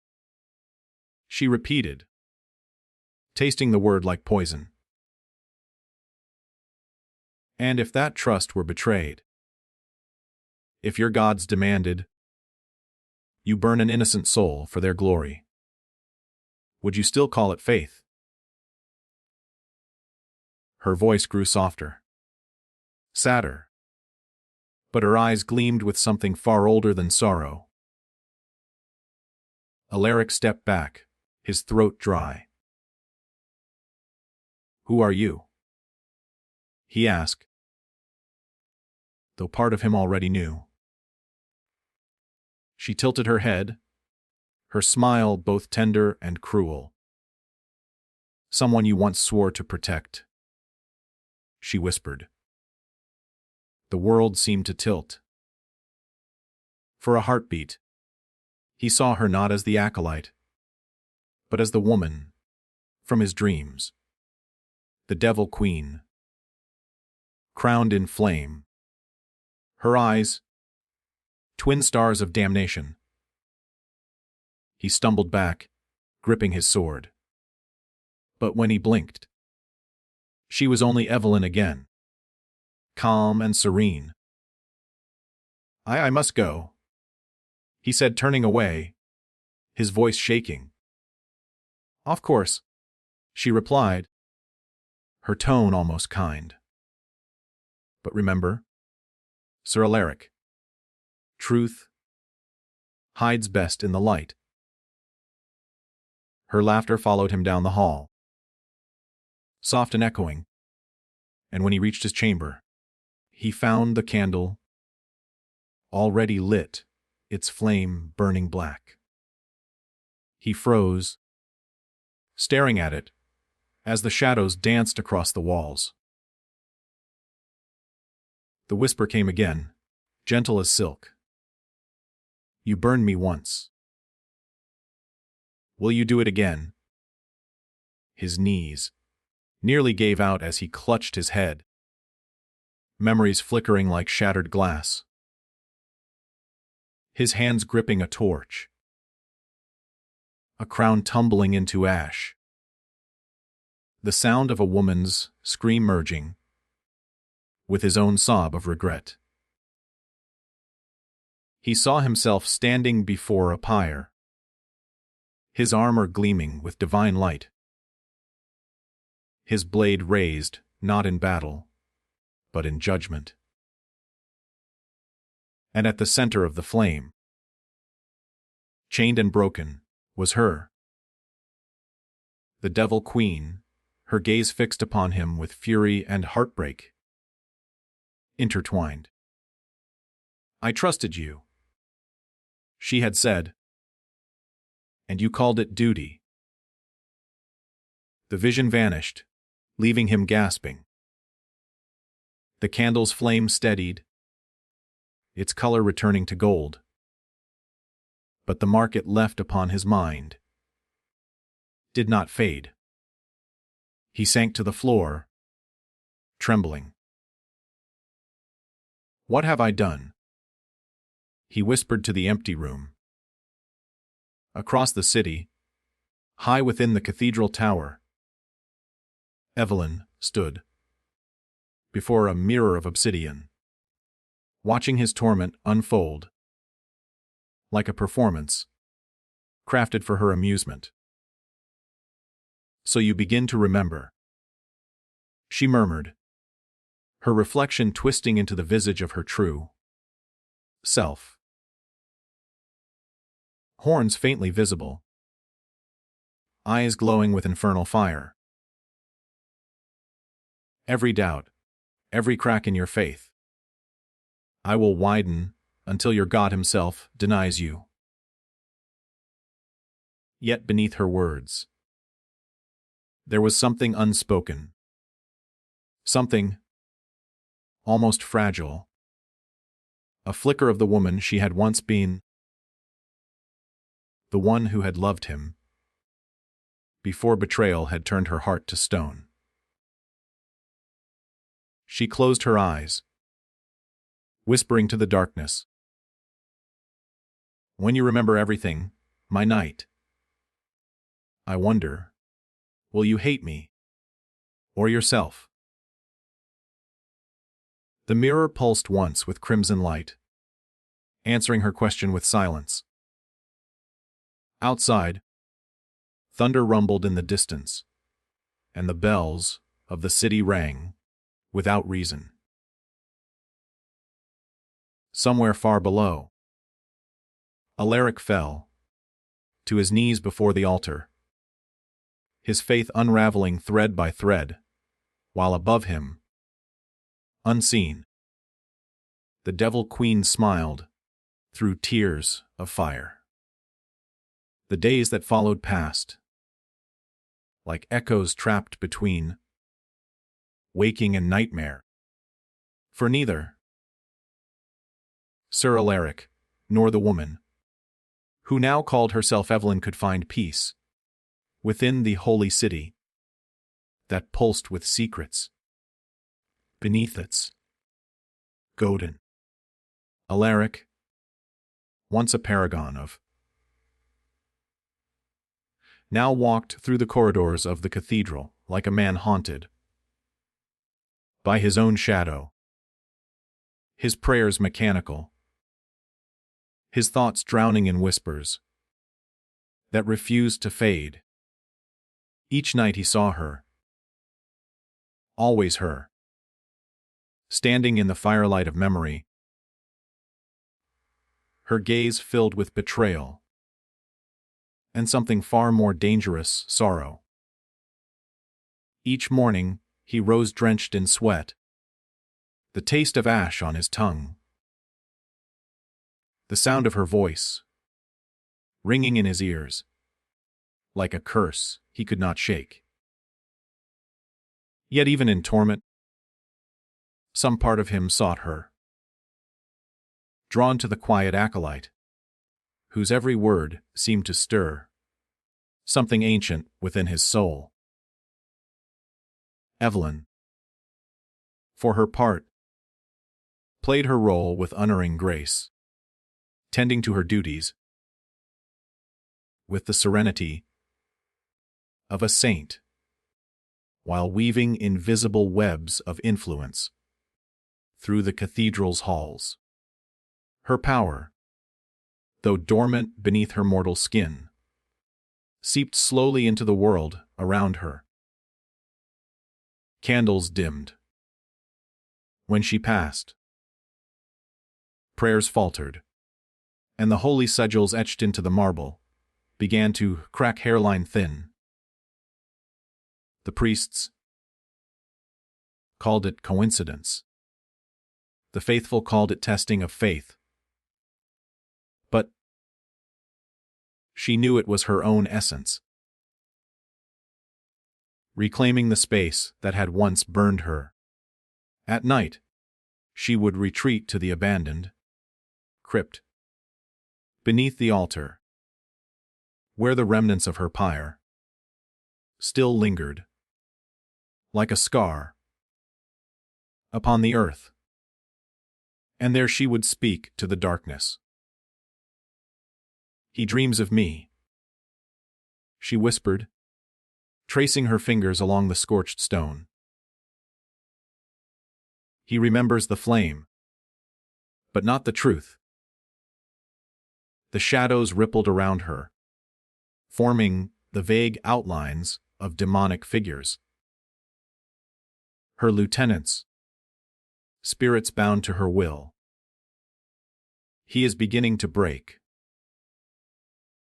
she repeated, tasting the word like poison. And if that trust were betrayed, if your gods demanded you burn an innocent soul for their glory, would you still call it faith? Her voice grew softer, sadder. but her eyes gleamed with something far older than sorrow. Alaric stepped back, his throat dry. "Who are you?" he asked, though part of him already knew. She tilted her head, her smile both tender and cruel. "Someone you once swore to protect," she whispered. The world seemed to tilt. For a heartbeat, he saw her not as the acolyte, but as the woman from his dreams, the Devil Queen, crowned in flame. Her eyes, twin stars of damnation. He stumbled back, gripping his sword. But when he blinked, she was only Evelyn again, calm and serene. I must go," he said, turning away, his voice shaking. "Of course," she replied, her tone almost kind. "But remember, Sir Alaric, truth hides best in the light." Her laughter followed him down the hall, soft and echoing, and when he reached his chamber, he found the candle already lit, its flame burning black. He froze, staring at it, as the shadows danced across the walls. The whisper came again, gentle as silk. "You burned me once. Will you do it again?" His knees nearly gave out as he clutched his head, memories flickering like shattered glass. His hands gripping a torch, a crown tumbling into ash. The sound of a woman's scream merging with his own sob of regret. He saw himself standing before a pyre, his armor gleaming with divine light, his blade raised not in battle, but in judgment. And at the center of the flame, chained and broken, was her, the Devil Queen, her gaze fixed upon him with fury and heartbreak intertwined. "I trusted you," she had said, "and you called it duty." The vision vanished, leaving him gasping. The candle's flame steadied, its color returning to gold. But the mark it left upon his mind did not fade. He sank to the floor, trembling. "What have I done?" he whispered to the empty room. Across the city, high within the cathedral tower, Evelyn stood before a mirror of obsidian, watching his torment unfold like a performance crafted for her amusement. "So you begin to remember," she murmured, her reflection twisting into the visage of her true self. Horns faintly visible, eyes glowing with infernal fire. "Every doubt, every crack in your faith, I will widen until your God himself denies you." Yet beneath her words, there was something unspoken, something almost fragile, a flicker of the woman she had once been, the one who had loved him before betrayal had turned her heart to stone. She closed her eyes, whispering to the darkness, "When you remember everything, my knight, I wonder, will you hate me or yourself?" The mirror pulsed once with crimson light, answering her question with silence. Outside, thunder rumbled in the distance, and the bells of the city rang without reason. Somewhere far below, Alaric fell, to his knees before the altar, his faith unraveling thread by thread, while above him, unseen, the Devil Queen smiled through tears of fire. The days that followed passed, like echoes trapped between waking and nightmare, for neither Sir Alaric nor the woman, who now called herself Evelyn, could find peace within the holy city that pulsed with secrets beneath its golden. Alaric, once a paragon of, now walked through the corridors of the cathedral like a man haunted by his own shadow, his prayers mechanical, his thoughts drowning in whispers that refused to fade. Each night he saw her, always her, standing in the firelight of memory, her gaze filled with betrayal and something far more dangerous, sorrow. Each morning he rose drenched in sweat, the taste of ash on his tongue, the sound of her voice ringing in his ears like a curse he could not shake. Yet even in torment, some part of him sought her, drawn to the quiet acolyte, whose every word seemed to stir something ancient within his soul. Evelyn, for her part, played her role with unerring grace, tending to her duties with the serenity of a saint, while weaving invisible webs of influence through the cathedral's halls. Her power, though dormant beneath her mortal skin, seeped slowly into the world around her. Candles dimmed when she passed, prayers faltered, and the holy sigils etched into the marble began to crack hairline thin. The priests called it coincidence. The faithful called it testing of faith. But she knew it was her own essence, reclaiming the space that had once burned her. At night, she would retreat to the abandoned crypt beneath the altar, where the remnants of her pyre still lingered, like a scar upon the earth. And there she would speak to the darkness. "He dreams of me," she whispered, tracing her fingers along the scorched stone. "He remembers the flame, but not the truth." The shadows rippled around her, forming the vague outlines of demonic figures. Her lieutenants, spirits bound to her will. "He is beginning to break,"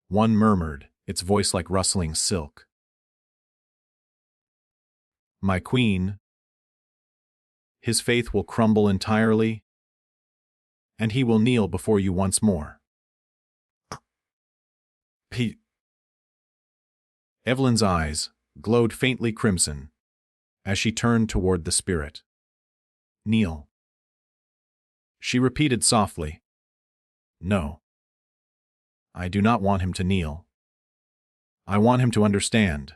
one murmured, its voice like rustling silk. "My queen, his faith will crumble entirely, and he will kneel before you once more." Evelyn's eyes glowed faintly crimson as she turned toward the spirit. "Kneel," she repeated softly. "No. I do not want him to kneel. I want him to understand."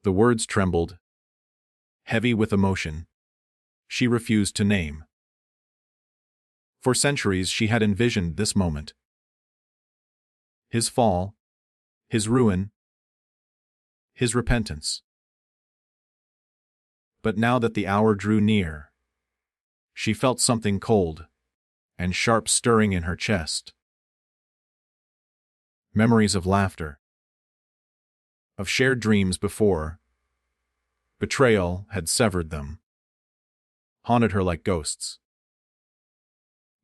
The words trembled, heavy with emotion she refused to name. For centuries she had envisioned this moment. His fall, his ruin, his repentance. But now that the hour drew near, she felt something cold and sharp stirring in her chest. Memories of laughter, of shared dreams before betrayal had severed them, haunted her like ghosts.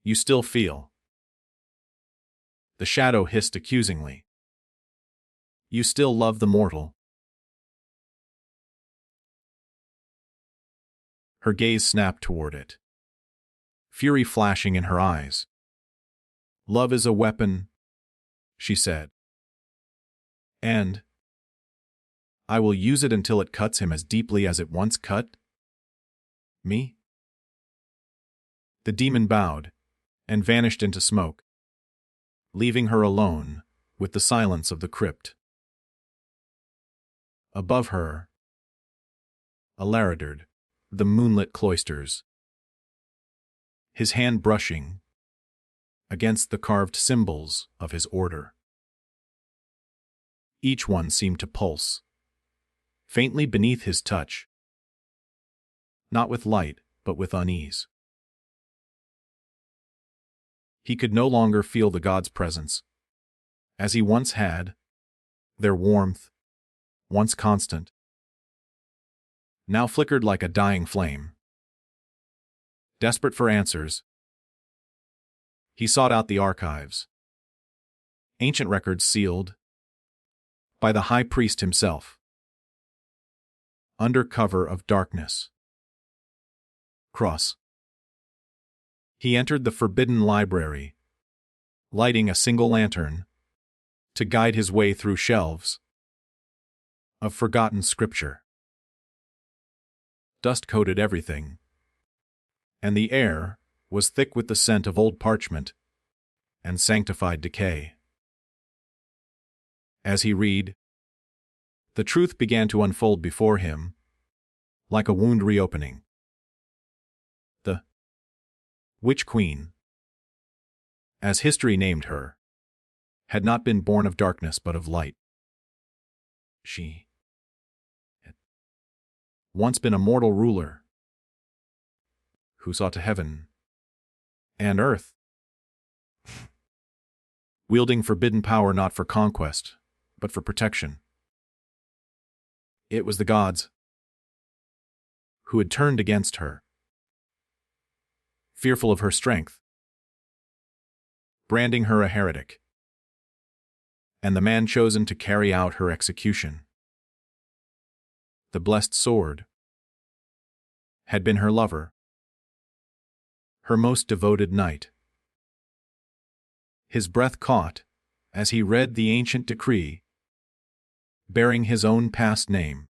You still feel. The shadow hissed accusingly. You still love the mortal. Her gaze snapped toward it, fury flashing in her eyes. Love is a weapon, she said. And I will use it until it cuts him as deeply as it once cut me. The demon bowed and vanished into smoke, leaving her alone with the silence of the crypt. Above her, Alaradard, the moonlit cloisters, his hand brushing against the carved symbols of his order. Each one seemed to pulse, faintly beneath his touch, not with light, but with unease. He could no longer feel the god's presence, as he once had, their warmth, once constant, now flickered like a dying flame. Desperate for answers, he sought out the archives, ancient records sealed by the high priest himself, under cover of darkness. Cross. He entered the forbidden library, lighting a single lantern to guide his way through shelves of forgotten scripture. Dust coated everything, and the air was thick with the scent of old parchment and sanctified decay. As he read, the truth began to unfold before him, like a wound reopening. The Witch Queen, as history named her, had not been born of darkness but of light. She had once been a mortal ruler who sought to heaven and earth, wielding forbidden power not for conquest, but for protection. It was the gods who had turned against her, fearful of her strength, branding her a heretic, and the man chosen to carry out her execution. The blessed sword had been her lover, her most devoted knight. His breath caught as he read the ancient decree, bearing his own past name,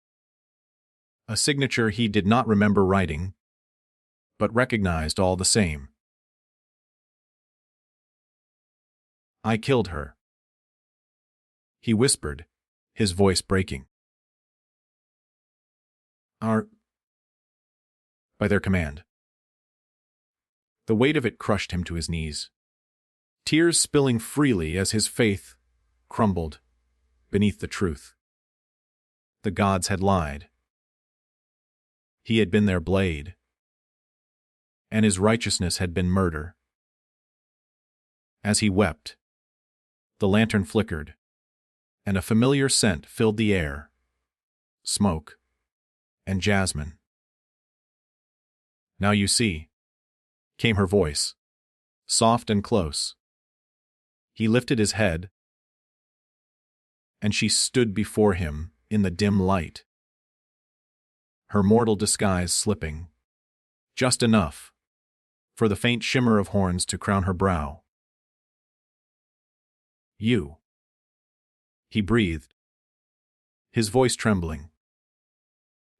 a signature he did not remember writing, but recognized all the same. I killed her, he whispered, his voice breaking. By their command. The weight of it crushed him to his knees, tears spilling freely as his faith crumbled beneath the truth. The gods had lied. He had been their blade, and his righteousness had been murder. As he wept, the lantern flickered, and a familiar scent filled the air, smoke and jasmine. Now you see, came her voice, soft and close. He lifted his head, and she stood before him in the dim light, her mortal disguise slipping, just enough for the faint shimmer of horns to crown her brow. You, he breathed, his voice trembling.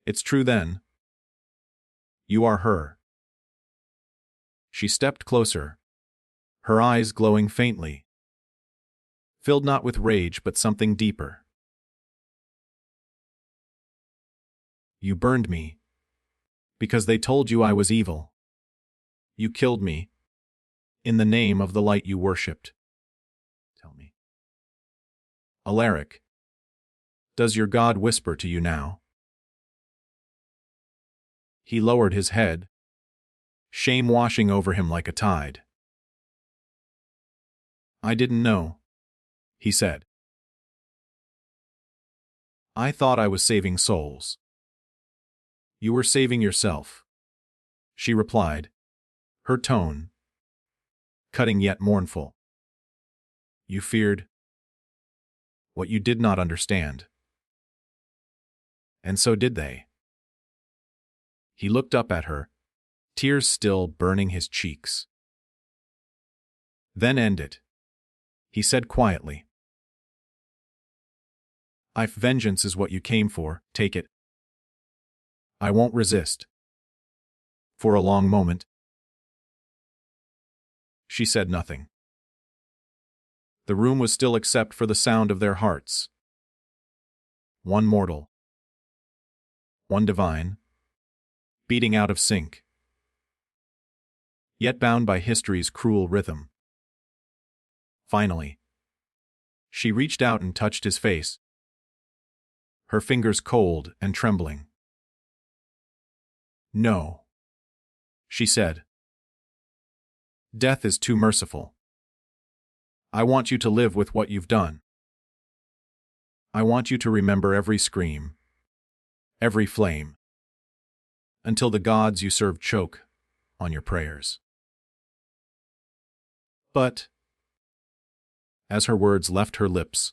It's true then. You are her. She stepped closer, her eyes glowing faintly, filled not with rage but something deeper. You burned me, because they told you I was evil. You killed me, in the name of the light you worshipped. Tell me. Alaric, does your God whisper to you now? He lowered his head, shame washing over him like a tide. I didn't know, he said. I thought I was saving souls. You were saving yourself, she replied, her tone cutting yet mournful. You feared what you did not understand. And so did they. He looked up at her, tears still burning his cheeks. Then end it, he said quietly. If vengeance is what you came for, take it. I won't resist. For a long moment, she said nothing. The room was still except for the sound of their hearts. One mortal, one divine, beating out of sync, yet bound by history's cruel rhythm. Finally, she reached out and touched his face, her fingers cold and trembling. No, she said. Death is too merciful. I want you to live with what you've done. I want you to remember every scream, every flame, until the gods you serve choke on your prayers. But, as her words left her lips,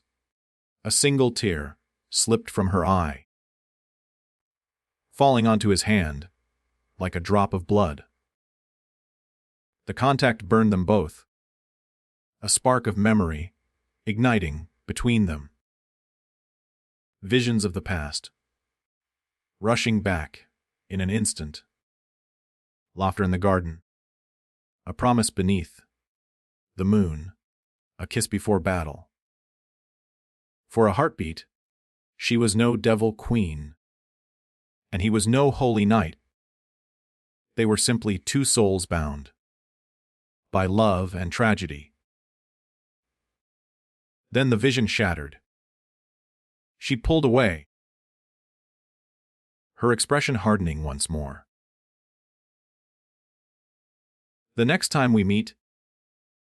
a single tear slipped from her eye, falling onto his hand like a drop of blood. The contact burned them both, a spark of memory igniting between them. Visions of the past, rushing back in an instant. Laughter in the garden, a promise beneath the moon, a kiss before battle. For a heartbeat, she was no devil queen, and he was no holy knight. They were simply two souls bound by love and tragedy. Then the vision shattered. She pulled away, her expression hardening once more. The next time we meet,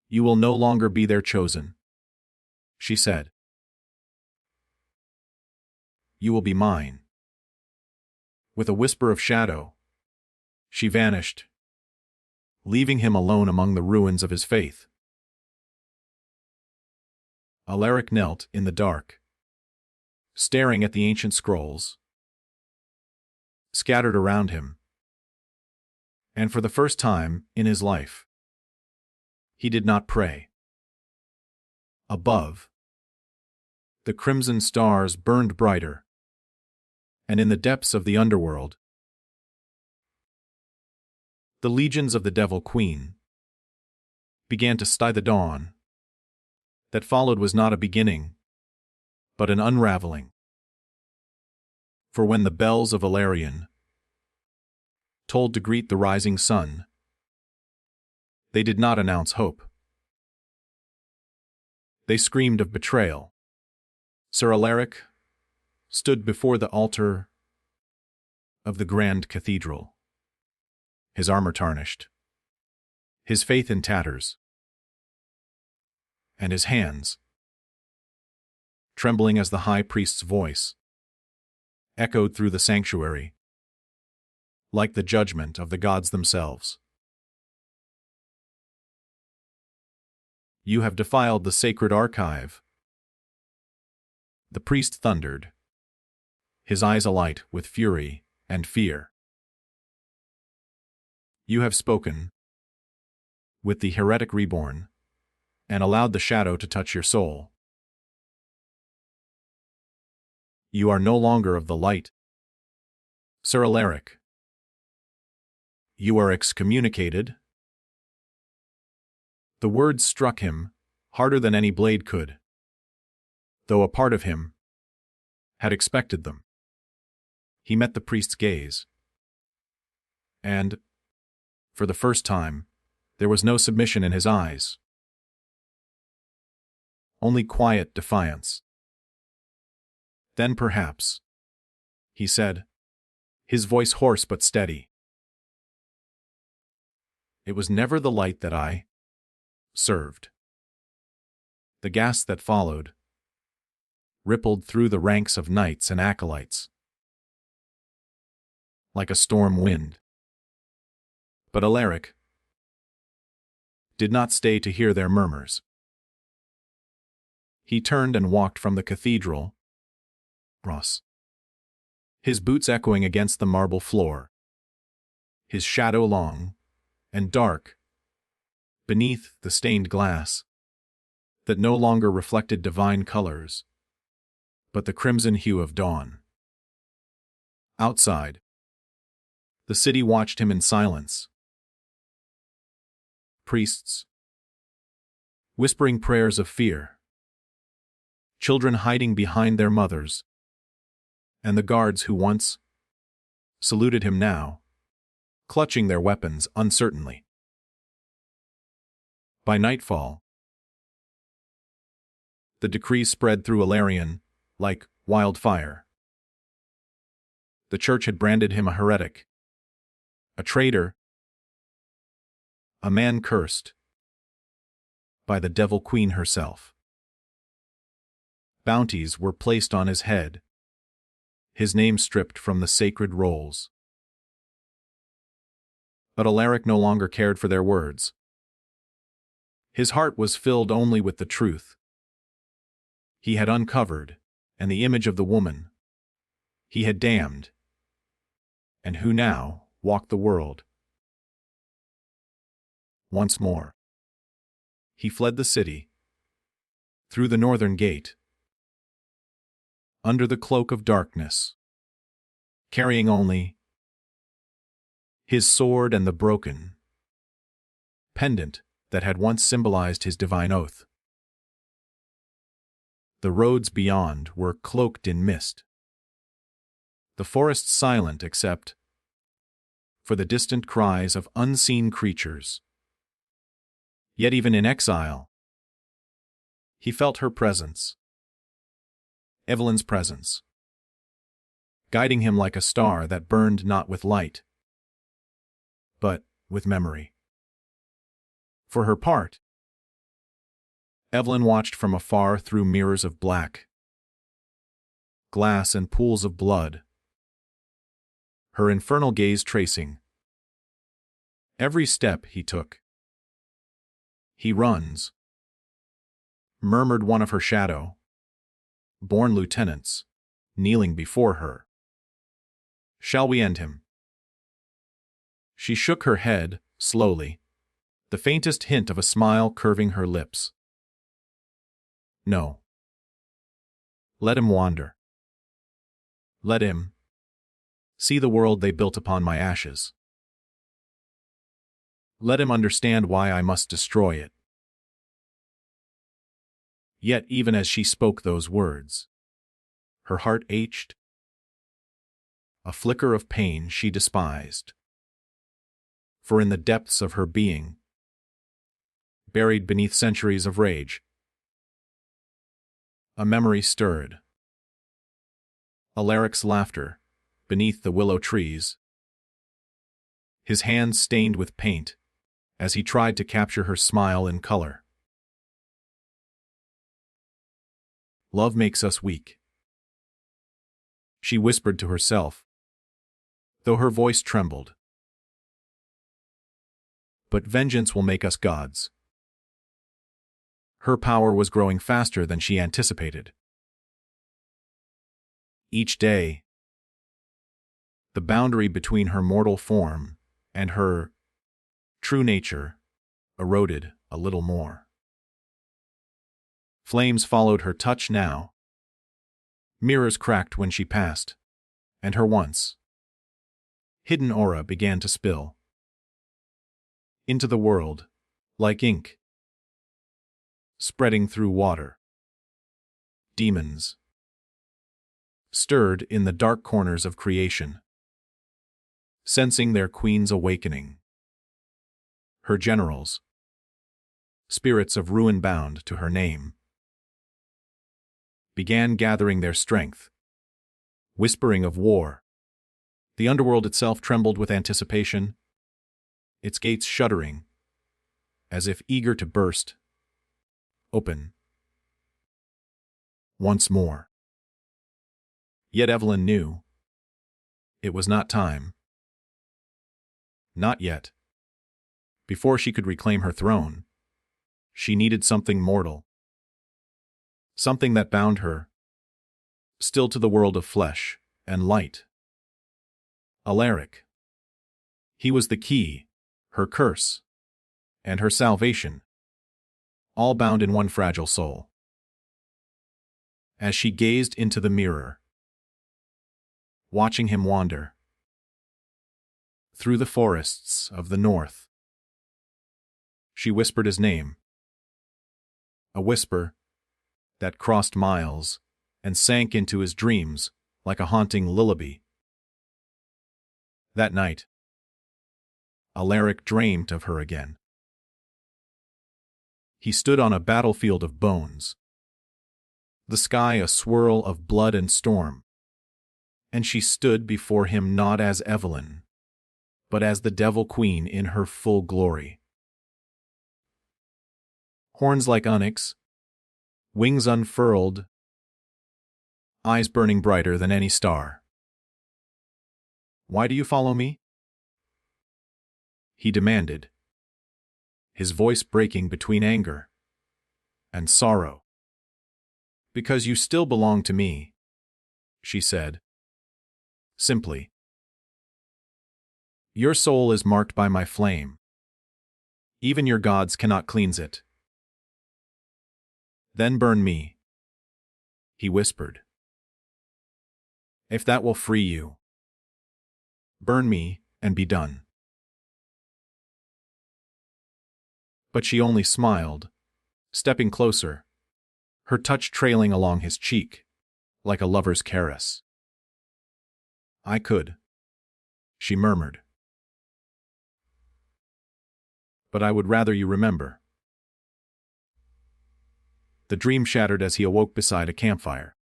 you will no longer be their chosen, she said. You will be mine. With a whisper of shadow, she vanished, leaving him alone among the ruins of his faith. Alaric knelt in the dark, staring at the ancient scrolls scattered around him, and for the first time in his life, he did not pray. Above, the crimson stars burned brighter, and in the depths of the underworld, the legions of the Devil Queen began to sty. The dawn that followed was not a beginning, but an unraveling. For when the bells of Valerian tolled to greet the rising sun, they did not announce hope. They screamed of betrayal. Sir Alaric stood before the altar of the grand cathedral, his armor tarnished, his faith in tatters, and his hands trembling as the high priest's voice echoed through the sanctuary, like the judgment of the gods themselves. You have defiled the sacred archive, the priest thundered, his eyes alight with fury and fear. You have spoken with the heretic reborn, and allowed the shadow to touch your soul. You are no longer of the light, Sir Alaric. You are excommunicated. The words struck him harder than any blade could, though a part of him had expected them. He met the priest's gaze, and, for the first time, there was no submission in his eyes, only quiet defiance. Then perhaps, he said, his voice hoarse but steady, it was never the light that I served. The gasp that followed rippled through the ranks of knights and acolytes, like a storm wind. But Alaric did not stay to hear their murmurs. He turned and walked from the cathedral, his boots echoing against the marble floor, his shadow long and dark beneath the stained glass that no longer reflected divine colors, but the crimson hue of dawn. Outside, the city watched him in silence. Priests, whispering prayers of fear, children hiding behind their mothers, and the guards who once saluted him now, clutching their weapons uncertainly. By nightfall, the decree spread through Ilarion like wildfire. The church had branded him a heretic, a traitor, a man cursed by the Devil Queen herself. Bounties were placed on his head, his name stripped from the sacred rolls. But Alaric no longer cared for their words. His heart was filled only with the truth he had uncovered, and the image of the woman he had damned, and who now walked the world. Once more, he fled the city, through the northern gate, under the cloak of darkness, carrying only his sword and the broken pendant that had once symbolized his divine oath. The roads beyond were cloaked in mist, the forest silent except for the distant cries of unseen creatures. Yet even in exile, he felt her presence, Evelyn's presence, guiding him like a star that burned not with light, but with memory. For her part, Evelyn watched from afar through mirrors of black glass and pools of blood, her infernal gaze tracing every step he took. "He runs," murmured one of her shadow-born lieutenants, kneeling before her. "Shall we end him?" She shook her head, slowly, the faintest hint of a smile curving her lips. "No. Let him wander. Let him see the world they built upon my ashes. Let him understand why I must destroy it." Yet even as she spoke those words, her heart ached, a flicker of pain she despised. For in the depths of her being, buried beneath centuries of rage, a memory stirred. Alaric's laughter, beneath the willow trees, his hands stained with paint, as he tried to capture her smile in color. "Love makes us weak," she whispered to herself, though her voice trembled. "But vengeance will make us gods." Her power was growing faster than she anticipated. Each day, the boundary between her mortal form and her true nature eroded a little more. Flames followed her touch now. Mirrors cracked when she passed, and her once hidden aura began to spill into the world, like ink, spreading through water. Demons stirred in the dark corners of creation, sensing their queen's awakening. Her generals, spirits of ruin bound to her name, began gathering their strength, whispering of war. The underworld itself trembled with anticipation, its gates shuddering, as if eager to burst open once more. Yet Evelyn knew it was not time. Not yet. Before she could reclaim her throne, She needed something mortal. Something that bound her, still to the world of flesh and light. Alaric. He was the key, her curse, and her salvation, all bound in one fragile soul. As she gazed into the mirror, watching him wander through the forests of the north, she whispered his name, a whisper that crossed miles and sank into his dreams like a haunting lullaby. That night, Alaric dreamed of her again. He stood on a battlefield of bones, the sky a swirl of blood and storm, and she stood before him not as Evelyn, but as the Devil Queen in her full glory. Horns like onyx, wings unfurled, eyes burning brighter than any star. "Why do you follow me?" he demanded, his voice breaking between anger and sorrow. "Because you still belong to me," she said, simply. "Your soul is marked by my flame. Even your gods cannot cleanse it." "Then burn me," he whispered. "If that will free you. Burn me and be done." But she only smiled, stepping closer, her touch trailing along his cheek, like a lover's caress. "I could," she murmured. "But I would rather you remember." The dream shattered as he awoke beside a campfire,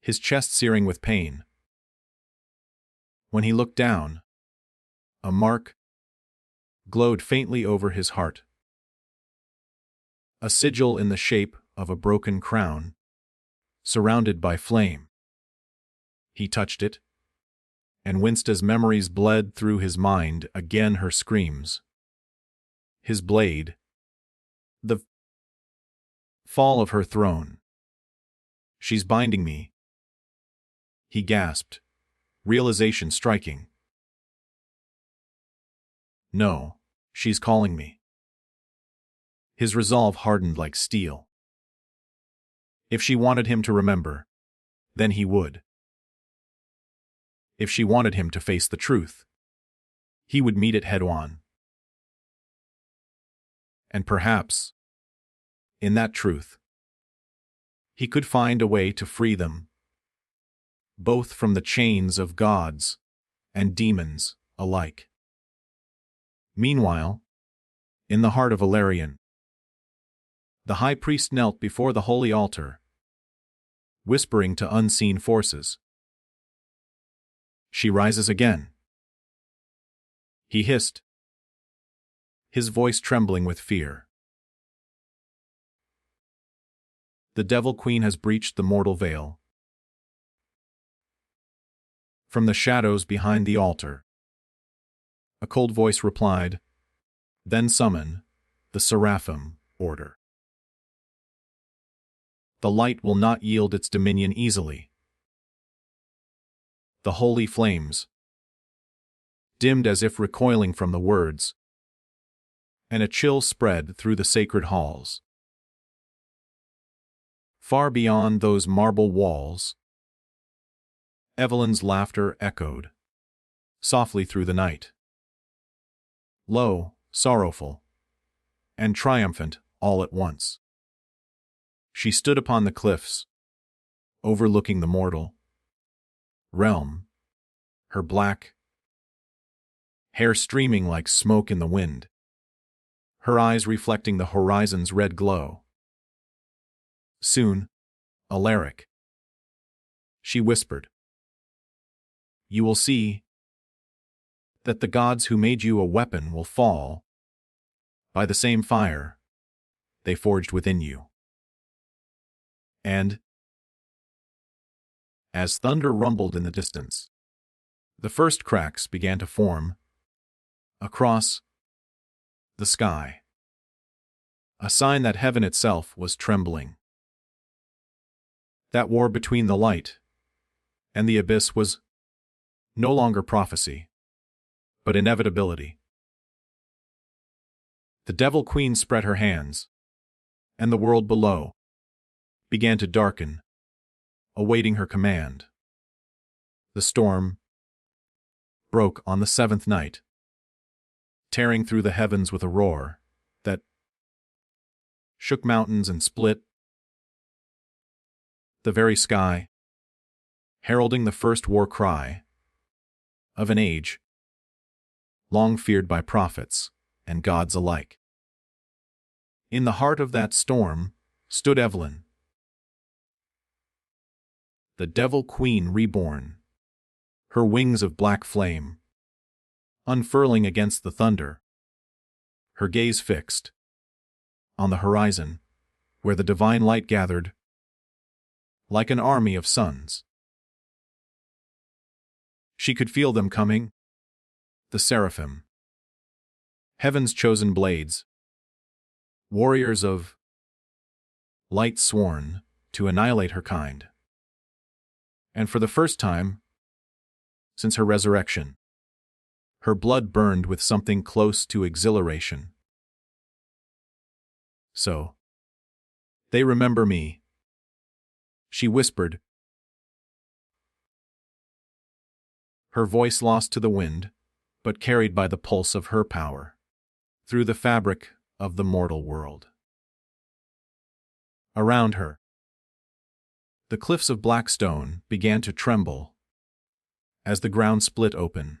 his chest searing with pain. When he looked down, a mark glowed faintly over his heart. A sigil in the shape of a broken crown, surrounded by flame. He touched it, and winced as memories bled through his mind again her screams. His blade. The fall of her throne. "She's binding me," he gasped, realization striking. "No, she's calling me." His resolve hardened like steel. If she wanted him to remember, then he would. If she wanted him to face the truth, he would meet it head-on. And perhaps, in that truth, he could find a way to free them, both from the chains of gods and demons alike. Meanwhile, in the heart of Valerian, the high priest knelt before the holy altar, whispering to unseen forces. "She rises again," he hissed, his voice trembling with fear. "The Devil Queen has breached the mortal veil." From the shadows behind the altar, a cold voice replied, "Then summon the Seraphim order. The light will not yield its dominion easily." The holy flames dimmed as if recoiling from the words, and a chill spread through the sacred halls. Far beyond those marble walls, Evelyn's laughter echoed softly through the night. Low, sorrowful, and triumphant all at once. She stood upon the cliffs, overlooking the mortal realm, her black hair streaming like smoke in the wind, her eyes reflecting the horizon's red glow. "Soon, Alaric," she whispered, "you will see that the gods who made you a weapon will fall by the same fire they forged within you." And, as thunder rumbled in the distance, the first cracks began to form across the sky. a sign that heaven itself was trembling. That war between the light and the abyss was no longer prophecy, but inevitability. The Devil Queen spread her hands, and the world below began to darken, awaiting her command. The storm broke on the seventh night, tearing through the heavens with a roar that shook mountains and split the very sky, heralding the first war cry of an age long feared by prophets and gods alike. In the heart of that storm stood Evelyn, the Devil Queen reborn, her wings of black flame unfurling against the thunder, her gaze fixed on the horizon where the divine light gathered like an army of suns. She could feel them coming, the seraphim, heaven's chosen blades, warriors of light sworn to annihilate her kind. And for the first time since her resurrection, her blood burned with something close to exhilaration. So, they remember me, she whispered, her voice lost to the wind, but carried by the pulse of her power, through the fabric of the mortal world. Around her, the cliffs of black stone began to tremble as the ground split open,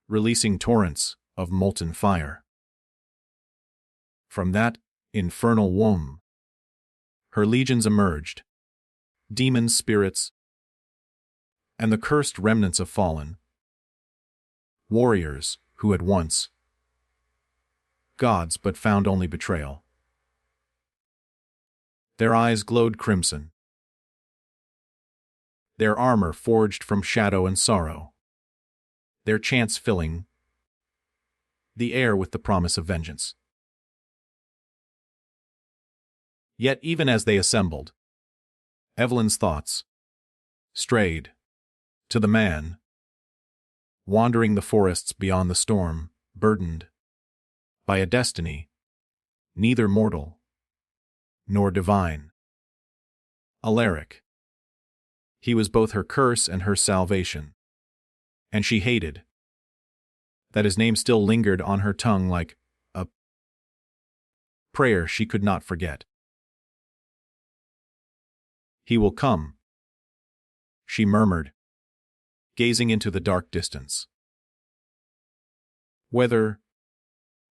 releasing torrents of molten fire. From that infernal womb, her legions emerged, demon spirits, and the cursed remnants of fallen warriors who had once gods but found only betrayal. Their eyes glowed crimson, their armor forged from shadow and sorrow, their chants filling the air with the promise of vengeance. Yet even as they assembled, Evelyn's thoughts strayed to the man wandering the forests beyond the storm, burdened by a destiny neither mortal nor divine. Alaric. He was both her curse and her salvation, and she hated that his name still lingered on her tongue like a prayer she could not forget. He will come, she murmured, gazing into the dark distance. Whether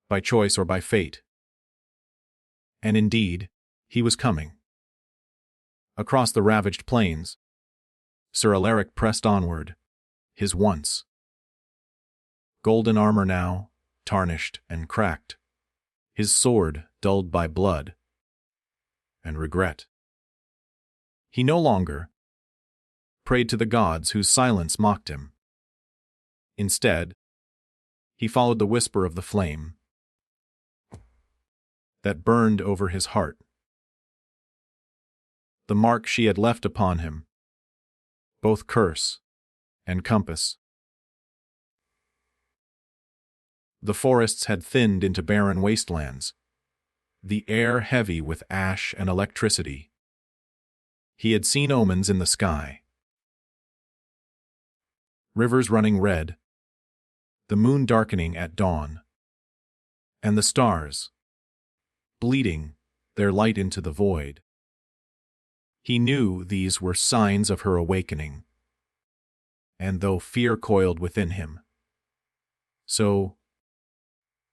by choice or by fate. And indeed, he was coming. Across the ravaged plains, Sir Alaric pressed onward, his once golden armor now tarnished and cracked, his sword dulled by blood and regret. He no longer prayed to the gods whose silence mocked him. Instead, he followed the whisper of the flame that burned over his heart. The mark she had left upon him, both curse and compass. The forests had thinned into barren wastelands, the air heavy with ash and electricity. He had seen omens in the sky. Rivers running red, the moon darkening at dawn, and the stars bleeding their light into the void. He knew these were signs of her awakening, and though fear coiled within him, so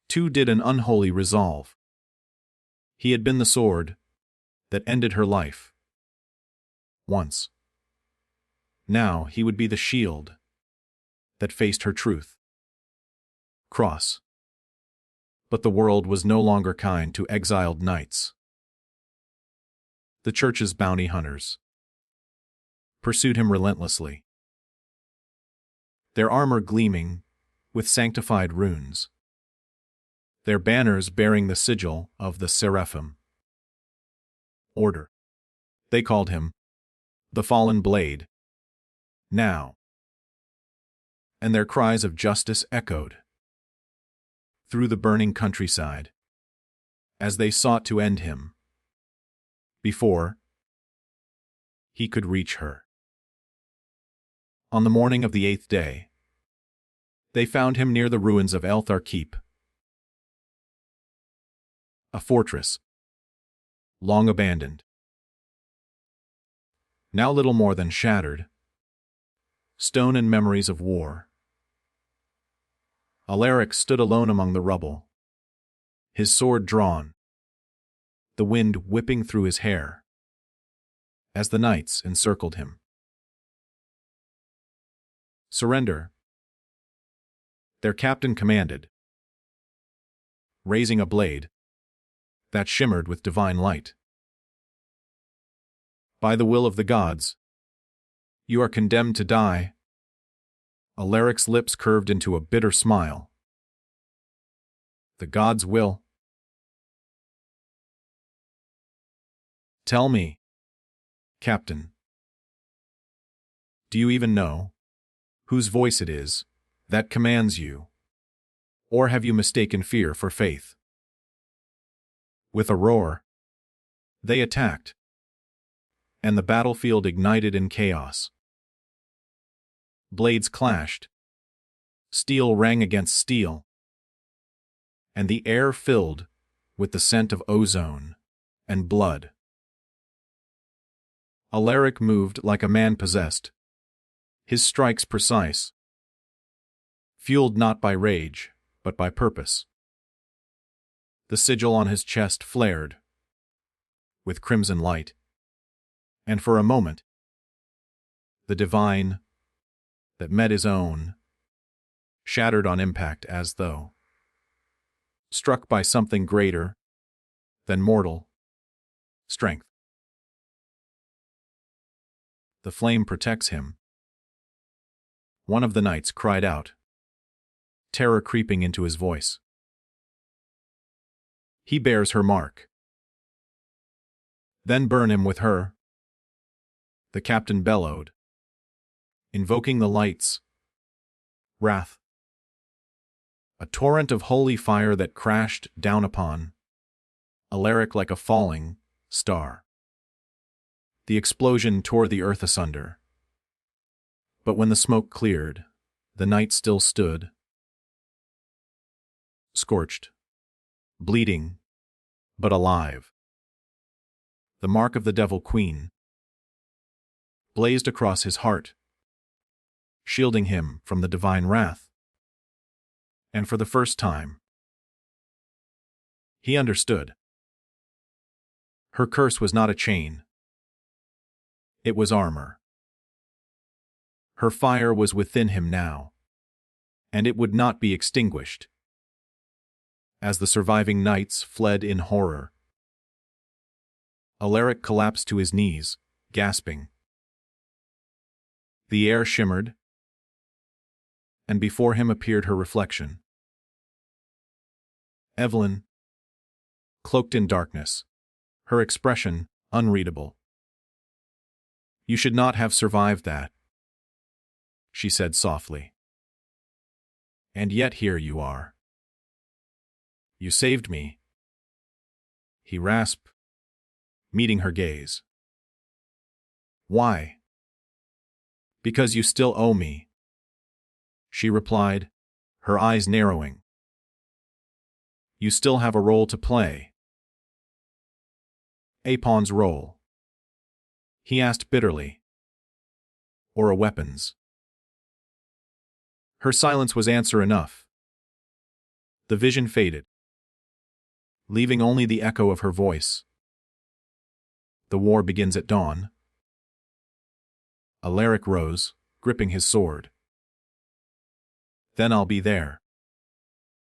too did an unholy resolve. He had been the sword that ended her life once. Now he would be the shield that faced her truth. Cross. But the world was no longer kind to exiled knights. The church's bounty hunters pursued him relentlessly, their armor gleaming with sanctified runes, their banners bearing the sigil of the Seraphim. Order. They called him the Fallen Blade. Now. And their cries of justice echoed through the burning countryside as they sought to end him before he could reach her. On the morning of the 8th day, they found him near the ruins of Elthar Keep, a fortress long abandoned, now little more than shattered, stone and memories of war. Alaric stood alone among the rubble, his sword drawn, the wind whipping through his hair, as the knights encircled him. Surrender, their captain commanded, raising a blade that shimmered with divine light. By the will of the gods, you are condemned to die. Alaric's lips curved into a bitter smile. The gods will. Tell me, Captain, do you even know whose voice it is that commands you? Or have you mistaken fear for faith? With a roar, they attacked, and the battlefield ignited in chaos. Blades clashed, steel rang against steel, and the air filled with the scent of ozone and blood. Alaric moved like a man possessed, his strikes precise, fueled not by rage, but by purpose. The sigil on his chest flared with crimson light, and for a moment, the divine that met his own shattered on impact as though struck by something greater than mortal strength. The flame protects him. One of the knights cried out, terror creeping into his voice. He bears her mark. Then burn him with her, the captain bellowed, invoking the light's wrath. A torrent of holy fire that crashed down upon Alaric like a falling star. The explosion tore the earth asunder. But when the smoke cleared, the knight still stood, scorched, bleeding, but alive. The mark of the Devil Queen blazed across his heart, shielding him from the divine wrath. And for the first time, he understood. Her curse was not a chain. It was armor. Her fire was within him now, and it would not be extinguished. As the surviving knights fled in horror, Alaric collapsed to his knees, gasping. The air shimmered, and before him appeared her reflection. Evelyn, cloaked in darkness, her expression unreadable. You should not have survived that, she said softly. And yet here you are. You saved me. He rasped, meeting her gaze. Why? Because you still owe me, she replied, her eyes narrowing. You still have a role to play. A pawn's role, he asked bitterly. Or a weapon's? Her silence was answer enough. The vision faded, leaving only the echo of her voice. The war begins at dawn. Alaric rose, gripping his sword. Then I'll be there,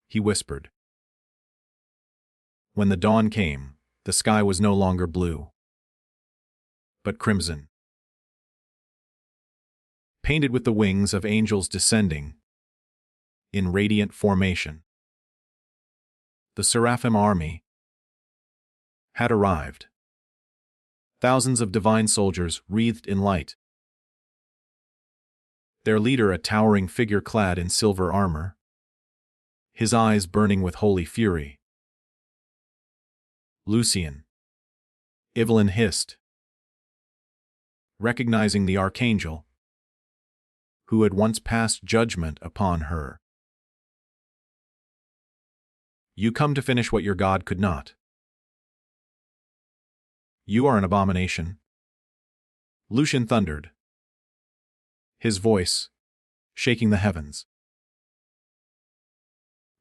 he whispered. When the dawn came, the sky was no longer blue, but crimson, painted with the wings of angels descending in radiant formation. The Seraphim army had arrived. Thousands of divine soldiers wreathed in light. Their leader a towering figure clad in silver armor, his eyes burning with holy fury. Lucian, Evelyn hissed, recognizing the archangel, who had once passed judgment upon her. You come to finish what your god could not. You are an abomination. Lucian thundered, his voice shaking the heavens.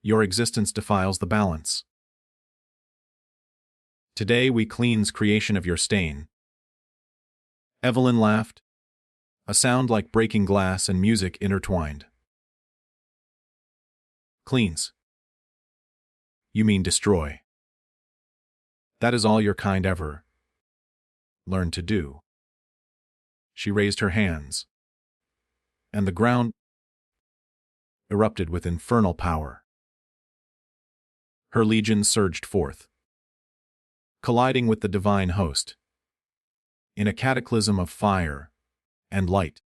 Your existence defiles the balance. Today we cleanse creation of your stain. Evelyn laughed, a sound like breaking glass and music intertwined. Cleanse. You mean destroy. That is all your kind ever learned to do. She raised her hands, and the ground erupted with infernal power. Her legions surged forth, colliding with the divine host. In a cataclysm of fire and light,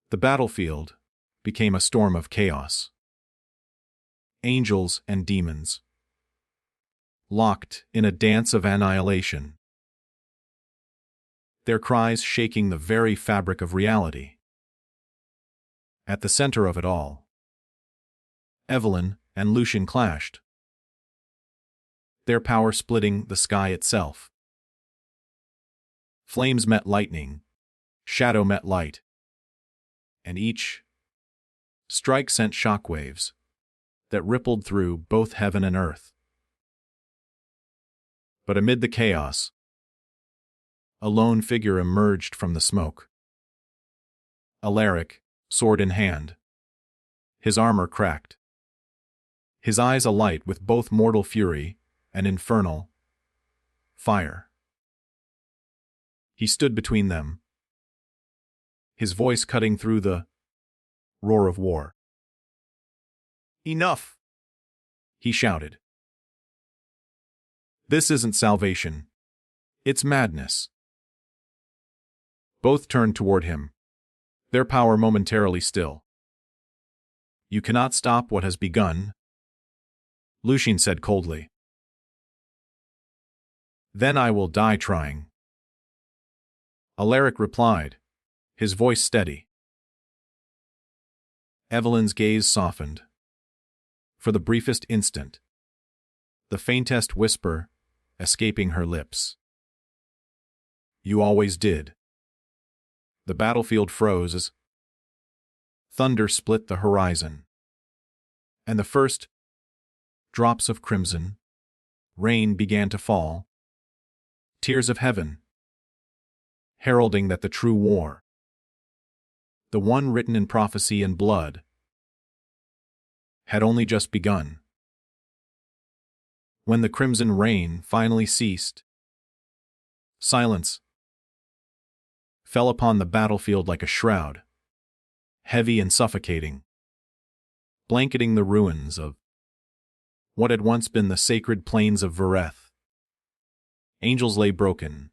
the battlefield became a storm of chaos. Angels and demons, locked in a dance of annihilation, their cries shaking the very fabric of reality. At the center of it all, Evelyn and Lucian clashed, their power splitting the sky itself. Flames met lightning, shadow met light, and each strike sent shockwaves that rippled through both heaven and earth. But amid the chaos, a lone figure emerged from the smoke. Alaric, sword in hand, his armor cracked, his eyes alight with both mortal fury and infernal fire. He stood between them, his voice cutting through the roar of war. Enough! He shouted. This isn't salvation. It's madness. Both turned toward him, their power momentarily still. You cannot stop what has begun, Lucian said coldly. Then I will die trying. Alaric replied, his voice steady. Evelyn's gaze softened. For the briefest instant, the faintest whisper escaping her lips. You always did. The battlefield froze as thunder split the horizon, and the first drops of crimson rain began to fall, tears of heaven, heralding that the true war, the one written in prophecy and blood, had only just begun. When the crimson rain finally ceased, silence fell upon the battlefield like a shroud, heavy and suffocating, blanketing the ruins of what had once been the sacred plains of Vereth. Angels lay broken,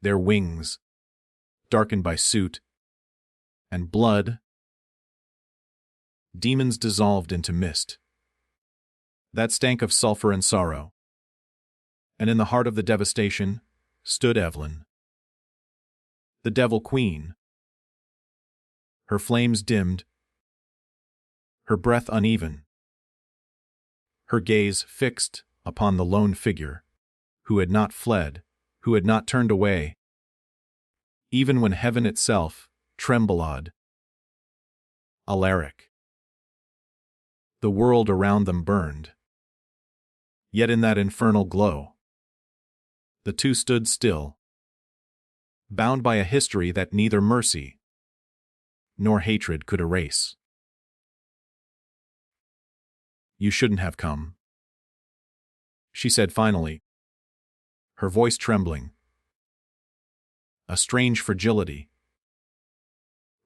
their wings darkened by soot and blood. Demons dissolved into mist that stank of sulfur and sorrow. And in the heart of the devastation stood Evelyn, the Devil Queen. Her flames dimmed, her breath uneven, her gaze fixed upon the lone figure who had not fled, who had not turned away, even when heaven itself trembled. Alaric. The world around them burned. Yet in that infernal glow, the two stood still, bound by a history that neither mercy nor hatred could erase. You shouldn't have come, she said finally, her voice trembling, a strange fragility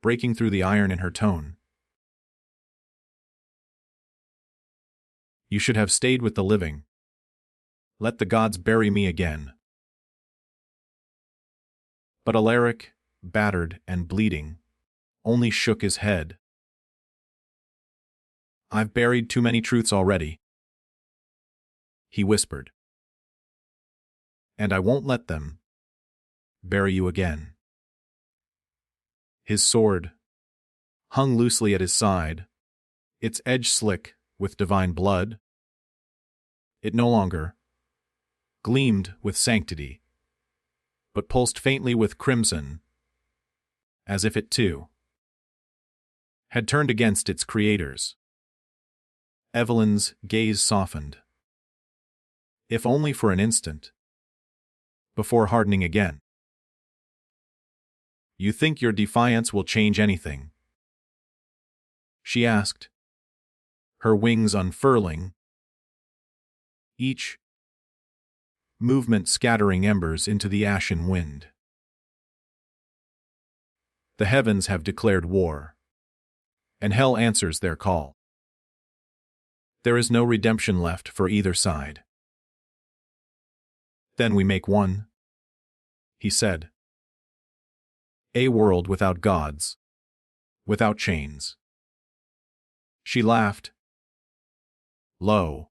breaking through the iron in her tone. You should have stayed with the living. Let the gods bury me again. But Alaric, battered and bleeding, only shook his head. I've buried too many truths already, he whispered. And I won't let them bury you again. His sword hung loosely at his side, its edge slick with divine blood. It no longer gleamed with sanctity, but pulsed faintly with crimson, as if it too had turned against its creators. Evelyn's gaze softened, if only for an instant, before hardening again. You think your defiance will change anything? She asked, her wings unfurling, each movement scattering embers into the ashen wind. The heavens have declared war, and hell answers their call. There is no redemption left for either side. Then we make one, he said. A world without gods, without chains. She laughed. Low,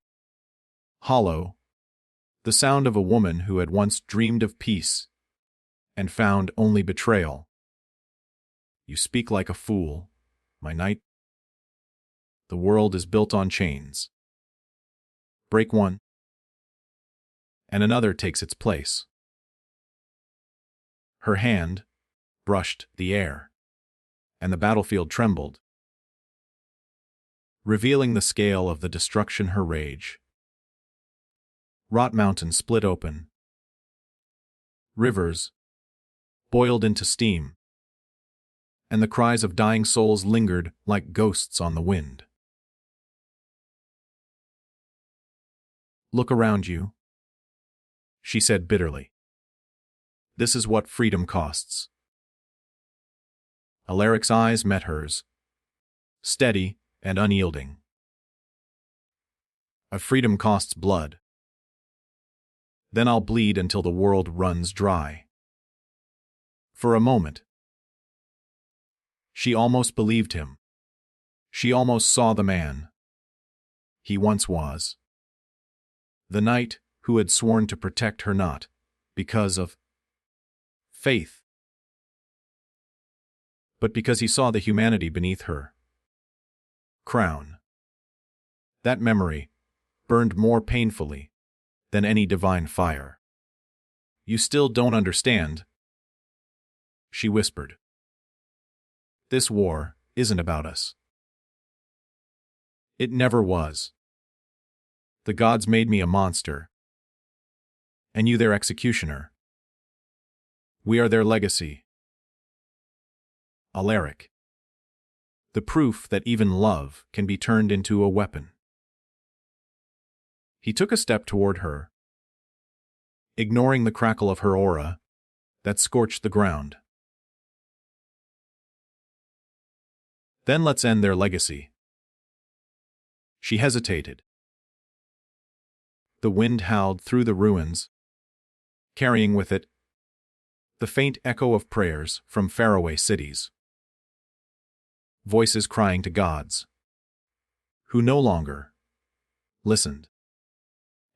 hollow, the sound of a woman who had once dreamed of peace and found only betrayal. You speak like a fool, my knight. The world is built on chains. Break one, and another takes its place. Her hand brushed the air, and the battlefield trembled, revealing the scale of the destruction her rage. Rot Mountain split open. Rivers boiled into steam, and the cries of dying souls lingered like ghosts on the wind. Look around you, she said bitterly. This is what freedom costs. Alaric's eyes met hers, steady and unyielding. A freedom costs blood. Then I'll bleed until the world runs dry. For a moment, she almost believed him. She almost saw the man he once was. The knight who had sworn to protect her not because of faith, but because he saw the humanity beneath her crown. That memory burned more painfully than any divine fire. You still don't understand, she whispered. This war isn't about us. It never was. The gods made me a monster, and you their executioner. We are their legacy. Alaric. The proof that even love can be turned into a weapon. He took a step toward her, ignoring the crackle of her aura that scorched the ground. Then let's end their legacy. She hesitated. The wind howled through the ruins, carrying with it the faint echo of prayers from faraway cities. Voices crying to gods, who no longer listened.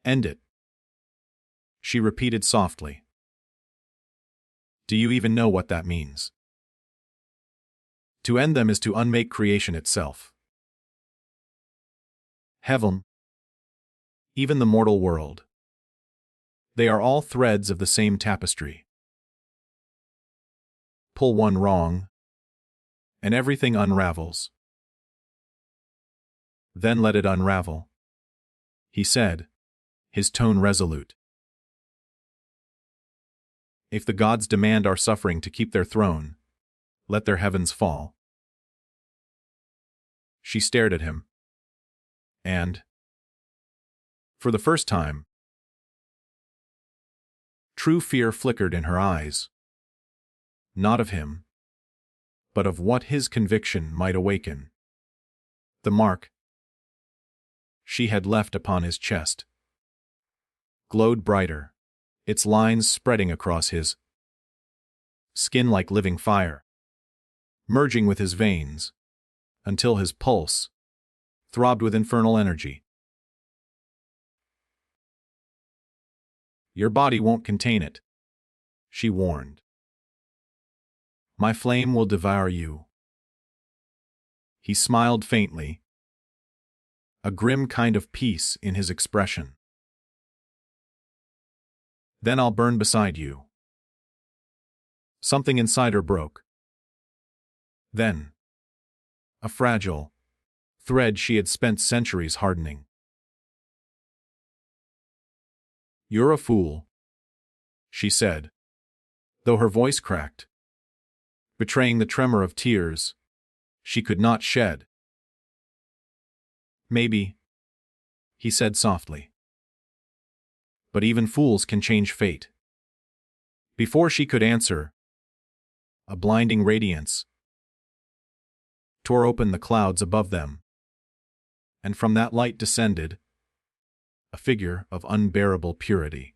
End it, she repeated softly. Do you even know what that means? To end them is to unmake creation itself. Heaven, even the mortal world. They are all threads of the same tapestry. Pull one wrong, and everything unravels. Then let it unravel, he said, his tone resolute. If the gods demand our suffering to keep their throne, let their heavens fall. She stared at him, and, for the first time, true fear flickered in her eyes. Not of him, but of what his conviction might awaken. The mark she had left upon his chest glowed brighter, its lines spreading across his skin like living fire, merging with his veins, until his pulse throbbed with infernal energy. "Your body won't contain it," she warned. "My flame will devour you." He smiled faintly, a grim kind of peace in his expression. "Then I'll burn beside you." Something inside her broke. Then, a fragile thread she had spent centuries hardening. "You're a fool," she said, though her voice cracked, betraying the tremor of tears she could not shed. "Maybe," he said softly. "But even fools can change fate." Before she could answer, a blinding radiance tore open the clouds above them, and from that light descended a figure of unbearable purity.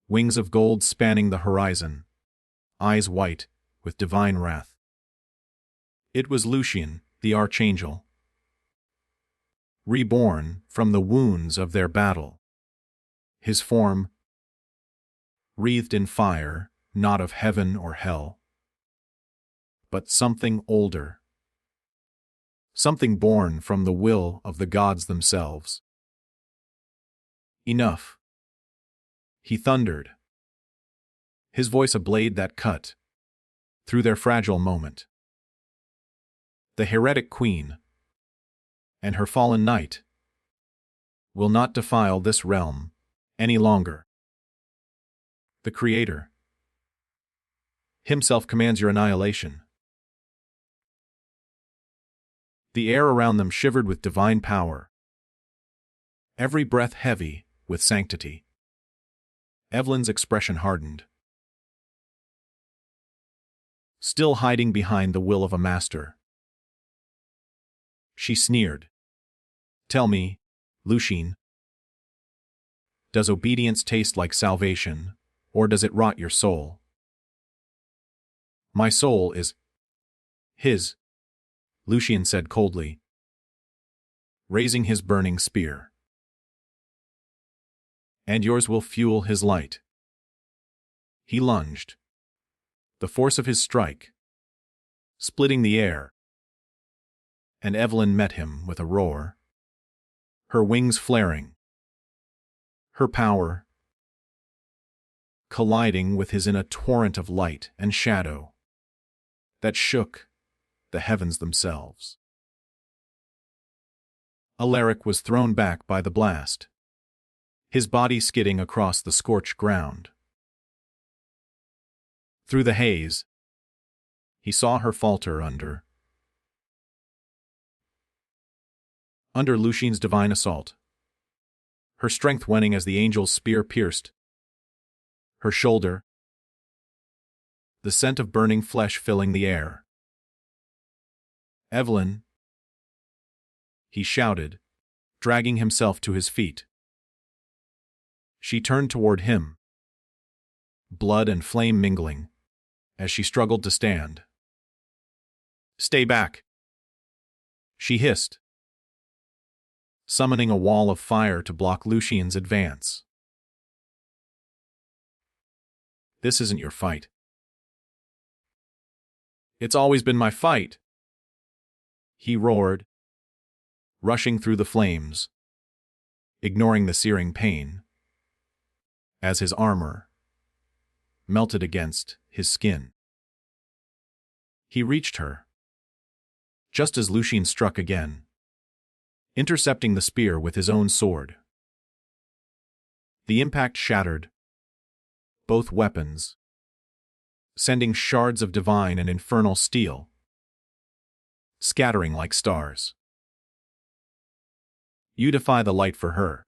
Wings of gold spanning the horizon, eyes white with divine wrath. It was Lucian, the archangel, reborn from the wounds of their battle. His form, wreathed in fire, not of heaven or hell, but something older, something born from the will of the gods themselves. "Enough," he thundered, his voice a blade that cut through their fragile moment. "The heretic queen and her fallen knight will not defile this realm any longer. The Creator himself commands your annihilation." The air around them shivered with divine power, every breath heavy with sanctity. Evelyn's expression hardened. Still hiding behind the will of a master, she sneered. "Tell me, Lucian, does obedience taste like salvation, or does it rot your soul?" "My soul is his," Lucian said coldly, raising his burning spear. "And yours will fuel his light." He lunged, the force of his strike splitting the air, and Evelyn met him with a roar, her wings flaring, her power colliding with his in a torrent of light and shadow that shook the heavens themselves. Alaric was thrown back by the blast, his body skidding across the scorched ground. Through the haze, he saw her falter under Lucian's divine assault, her strength waning as the angel's spear pierced her shoulder, the scent of burning flesh filling the air. "Evelyn," he shouted, dragging himself to his feet. She turned toward him, blood and flame mingling, as she struggled to stand. "Stay back," she hissed, summoning a wall of fire to block Lucian's advance. "This isn't your fight." "It's always been my fight," he roared, rushing through the flames, ignoring the searing pain, as his armor melted against his skin. He reached her, just as Lucian struck again, intercepting the spear with his own sword. The impact shattered both weapons, sending shards of divine and infernal steel scattering like stars. "You defy the light for her."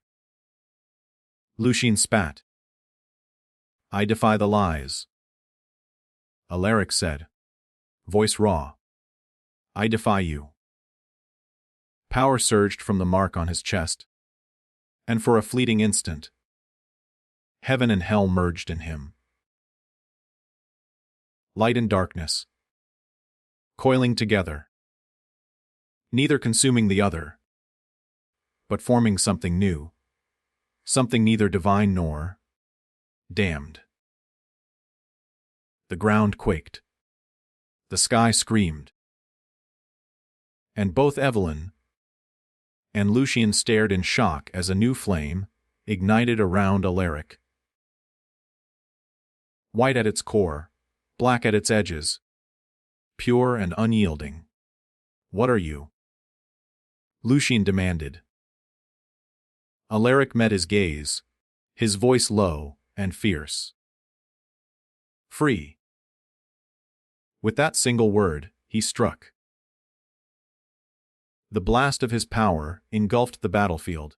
Lucian spat. "I defy the lies," Alaric said, voice raw. "I defy you." Power surged from the mark on his chest, and for a fleeting instant, heaven and hell merged in him. Light and darkness, coiling together, neither consuming the other, but forming something new, something neither divine nor damned. The ground quaked, the sky screamed, and both Evelyn and Lucian stared in shock as a new flame ignited around Alaric. White at its core, black at its edges, pure and unyielding. "What are you?" Lucian demanded. Alaric met his gaze, his voice low and fierce. "Free." With that single word, he struck. The blast of his power engulfed the battlefield,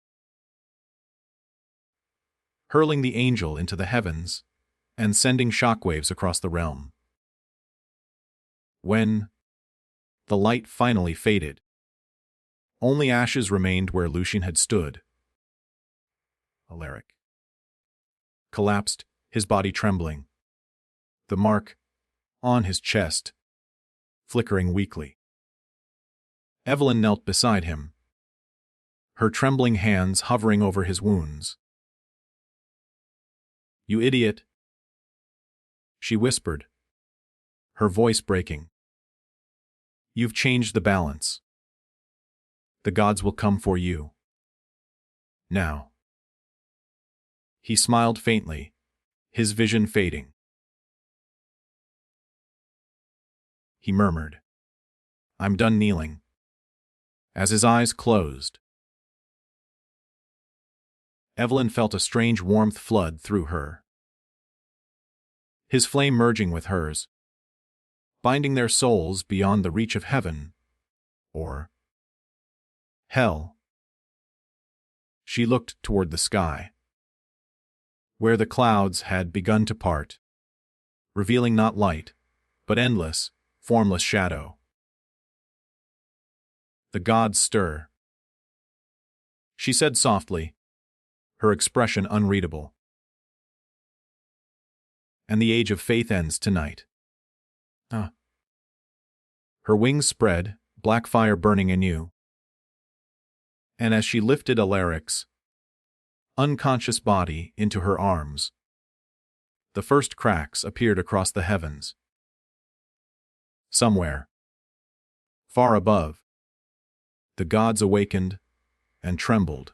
hurling the angel into the heavens and sending shockwaves across the realm. When the light finally faded, only ashes remained where Lucian had stood. Alaric collapsed, his body trembling, the mark on his chest flickering weakly. Evelyn knelt beside him, her trembling hands hovering over his wounds. "You idiot," she whispered, her voice breaking. "You've changed the balance. The gods will come for you. Now." He smiled faintly, his vision fading. He murmured, "I'm done kneeling." As his eyes closed, Evelyn felt a strange warmth flood through her, his flame merging with hers, binding their souls beyond the reach of heaven or hell. She looked toward the sky, where the clouds had begun to part, revealing not light, but endless, formless shadow. "The gods stir," she said softly, her expression unreadable. "And the age of faith ends tonight." Her wings spread, black fire burning anew. And as she lifted Alaric's unconscious body into her arms, the first cracks appeared across the heavens. Somewhere, far above, the gods awakened and trembled.